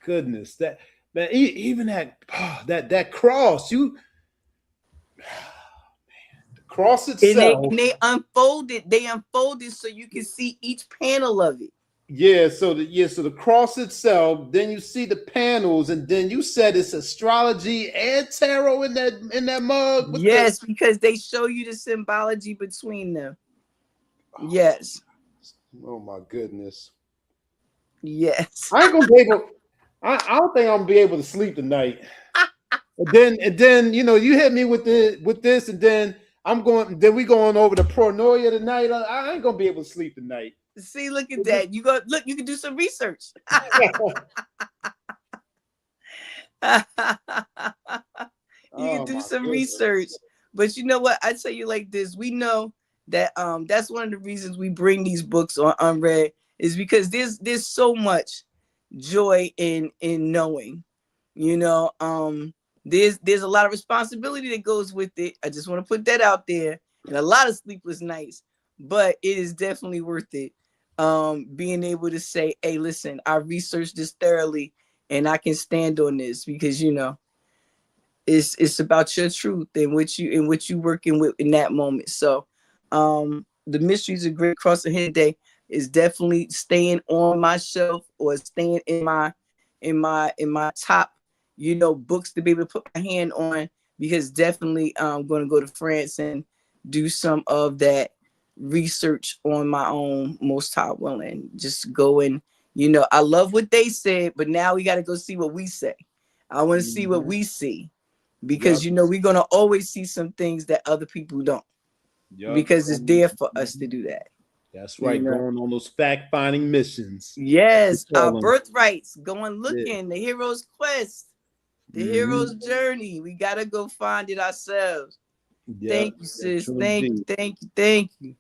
Goodness, that man, even that cross, the cross itself. And they unfolded so you can see each panel of it. Yeah, so the cross itself, then you see the panels, and then you said it's astrology and tarot in that mug. Yes, because they show you the symbology between them. Yes. Oh my goodness. Yes. I ain't gonna be able. I don't think I'm gonna be able to sleep tonight. and then you hit me with this, and then we going over the pronoia tonight. I ain't gonna be able to sleep tonight. See, look at that. You can do some research. You can do some research. But you know what? I tell you like this. We know that that's one of the reasons we bring these books on UnRead is because there's so much joy in knowing. There's a lot of responsibility that goes with it. I just want to put that out there. And a lot of sleepless nights, but it is definitely worth it. Being able to say, hey, listen, I researched this thoroughly and I can stand on this because it's about your truth and what you working with in that moment. So the Mysteries of Great Cross of Hendaye is definitely staying on my shelf or staying in my top books to be able to put my hand on, because definitely I'm going to go to France and do some of that research on my own, most high willing. Just go and I love what they said, but now we got to go see what we say. I want to see what we see, because we're going to always see some things that other people don't, because it's there for us to do that. That's right. Going on those fact-finding missions. Yes, our birthrights, going looking, the hero's quest, the hero's journey. We got to go find it ourselves. Thank you, sis. Thank you.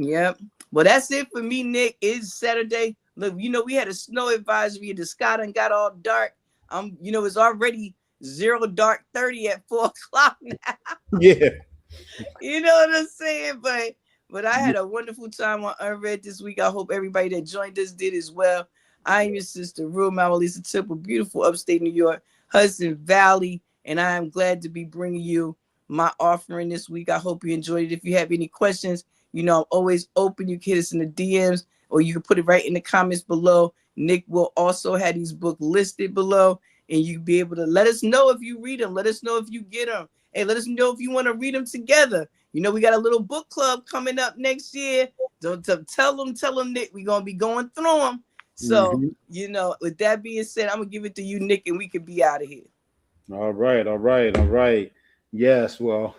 Yep. Well, that's it for me, Nick. It's Saturday. Look, we had a snow advisory. The sky done got all dark. It's already 0 dark 30 at 4 o'clock now. Yeah. You know what I'm saying? But I had a wonderful time on UnRead this week. I hope everybody that joined us did as well. I am your sister, MaWu Lisa Temple, beautiful upstate New York, Hudson Valley, and I am glad to be bringing you my offering this week. I hope you enjoyed it. If you have any questions, I'm always open. You can hit us in the DMs, or you can put it right in the comments below. Nick will also have these books listed below, and you'll be able to let us know if you read them. Let us know if you get them. Hey, let us know if you want to read them together. We got a little book club coming up next year. Don't tell them, Nick, we're going to be going through them. So, with that being said, I'm going to give it to you, Nick, and we can be out of here. All right. Yes, well,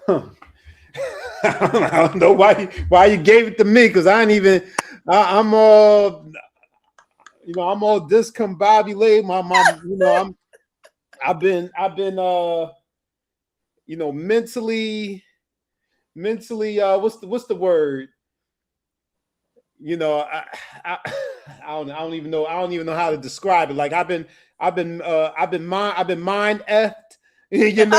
I don't know why you gave it to me, because I'm all, I'm all discombobulated. I've been mentally what's the word? I don't even know how to describe it. Like I've been mind effed, I've been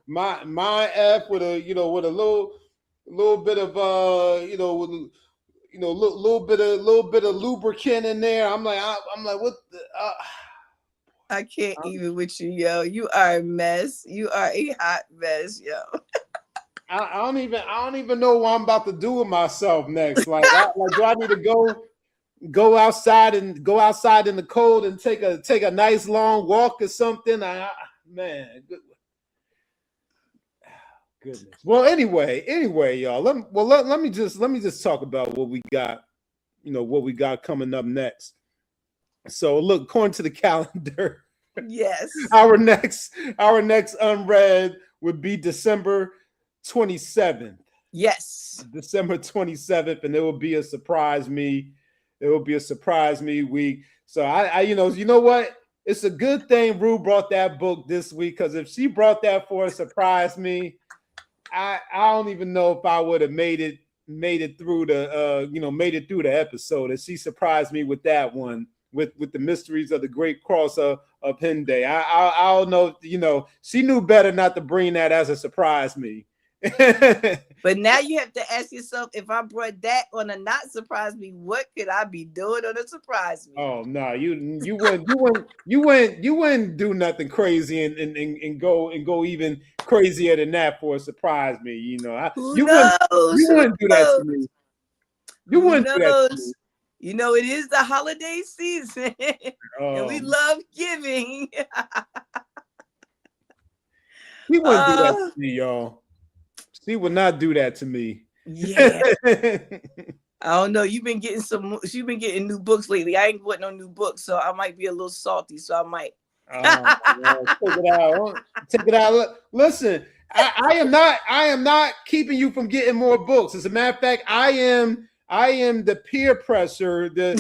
my mind f with a with a little bit of little bit of lubricant in there. I'm like what the I can't even with you, yo. You are a mess. You are a hot mess, yo. I don't even know what I'm about to do with myself next. Like, do I need to go outside in the cold and take a nice long walk or something? Man, goodness. Well, anyway, y'all. Let me just talk about what we got. What we got coming up next. So look, according to the calendar, yes, our next UnRead would be December 27th. Yes, December 27th, and it will be a surprise me. It will be a surprise me week. So I you know what? It's a good thing Roo brought that book this week, because if she brought that for a surprise me, I don't even know if I would have made it through the episode. And she surprised me with that one. With the mysteries of the Great Cross of Hendaye. I don't know, she knew better not to bring that as a surprise me. But now you have to ask yourself, if I brought that on a not surprise me, what could I be doing on a surprise me? Oh no, you wouldn't do nothing crazy and go even crazier than that for a surprise me. You wouldn't do that to me. You wouldn't do that to me. It is the holiday season, and we love giving. He wouldn't do that to me, y'all. She would not do that to me. Yeah. I don't know. You've been getting new books lately. I ain't got no new books, so I might be a little salty. So I might. Take it out. Listen, I am not keeping you from getting more books. As a matter of fact, I am the peer pressure, the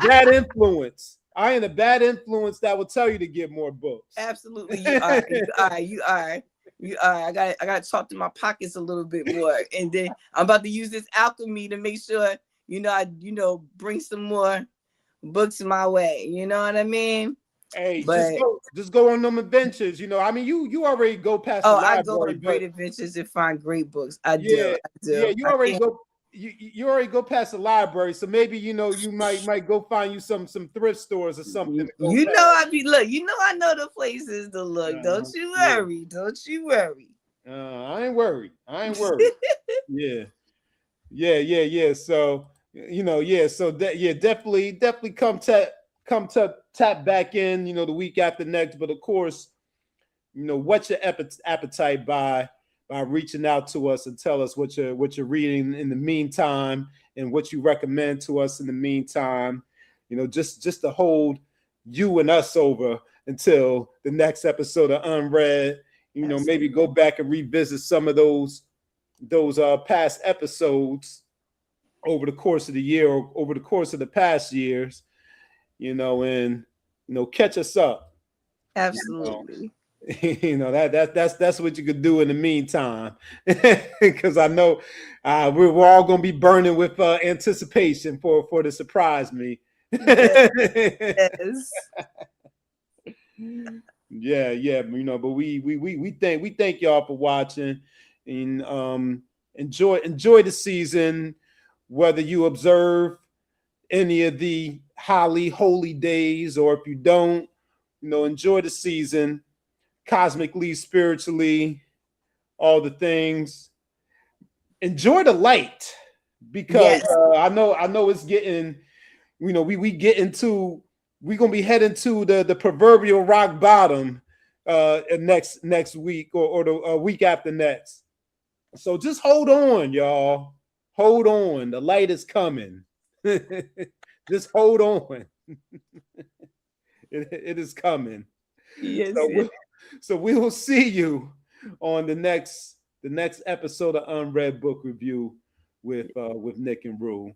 bad influence. I am the bad influence that will tell you to get more books. Absolutely, you are. I got to talk to my pockets a little bit more, and then I'm about to use this Alchemy to make sure I bring some more books my way. You know what I mean? Hey, just go on them adventures. You already go past. The library, I go on great adventures and find great books. I do. Yeah, you already go. You already go past the library, so maybe you might go find you some thrift stores or something. I know the places to look. Don't you worry. Don't you worry. I ain't worried. Yeah. So definitely come tap back in. The week after next, but of course, what's your appetite by reaching out to us and tell us what you're reading in the meantime and what you recommend to us in the meantime. Just to hold you and us over until the next episode of UnRead. Maybe go back and revisit some of those past episodes over the course of the year or over the course of the past years. And catch us up. Absolutely. You know, that's what you could do in the meantime, because I know we're all gonna be burning with anticipation for the surprise me. Yes. Yeah, you know, but we thank y'all for watching, and enjoy the season, whether you observe any of the highly holy days or if you don't, you know, enjoy the season, cosmically, spiritually, all the things. Enjoy the light, because Yes. I know it's getting, you know, we're gonna be heading to the proverbial rock bottom next week, or the week after next. So just hold on, y'all. Hold on. The light is coming. Just hold on. It is coming. Yes. So we will see you on the next episode of UnRead Book Review with Nick and Roo.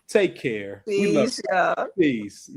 Take care. We love Peace, y'all. you. Peace.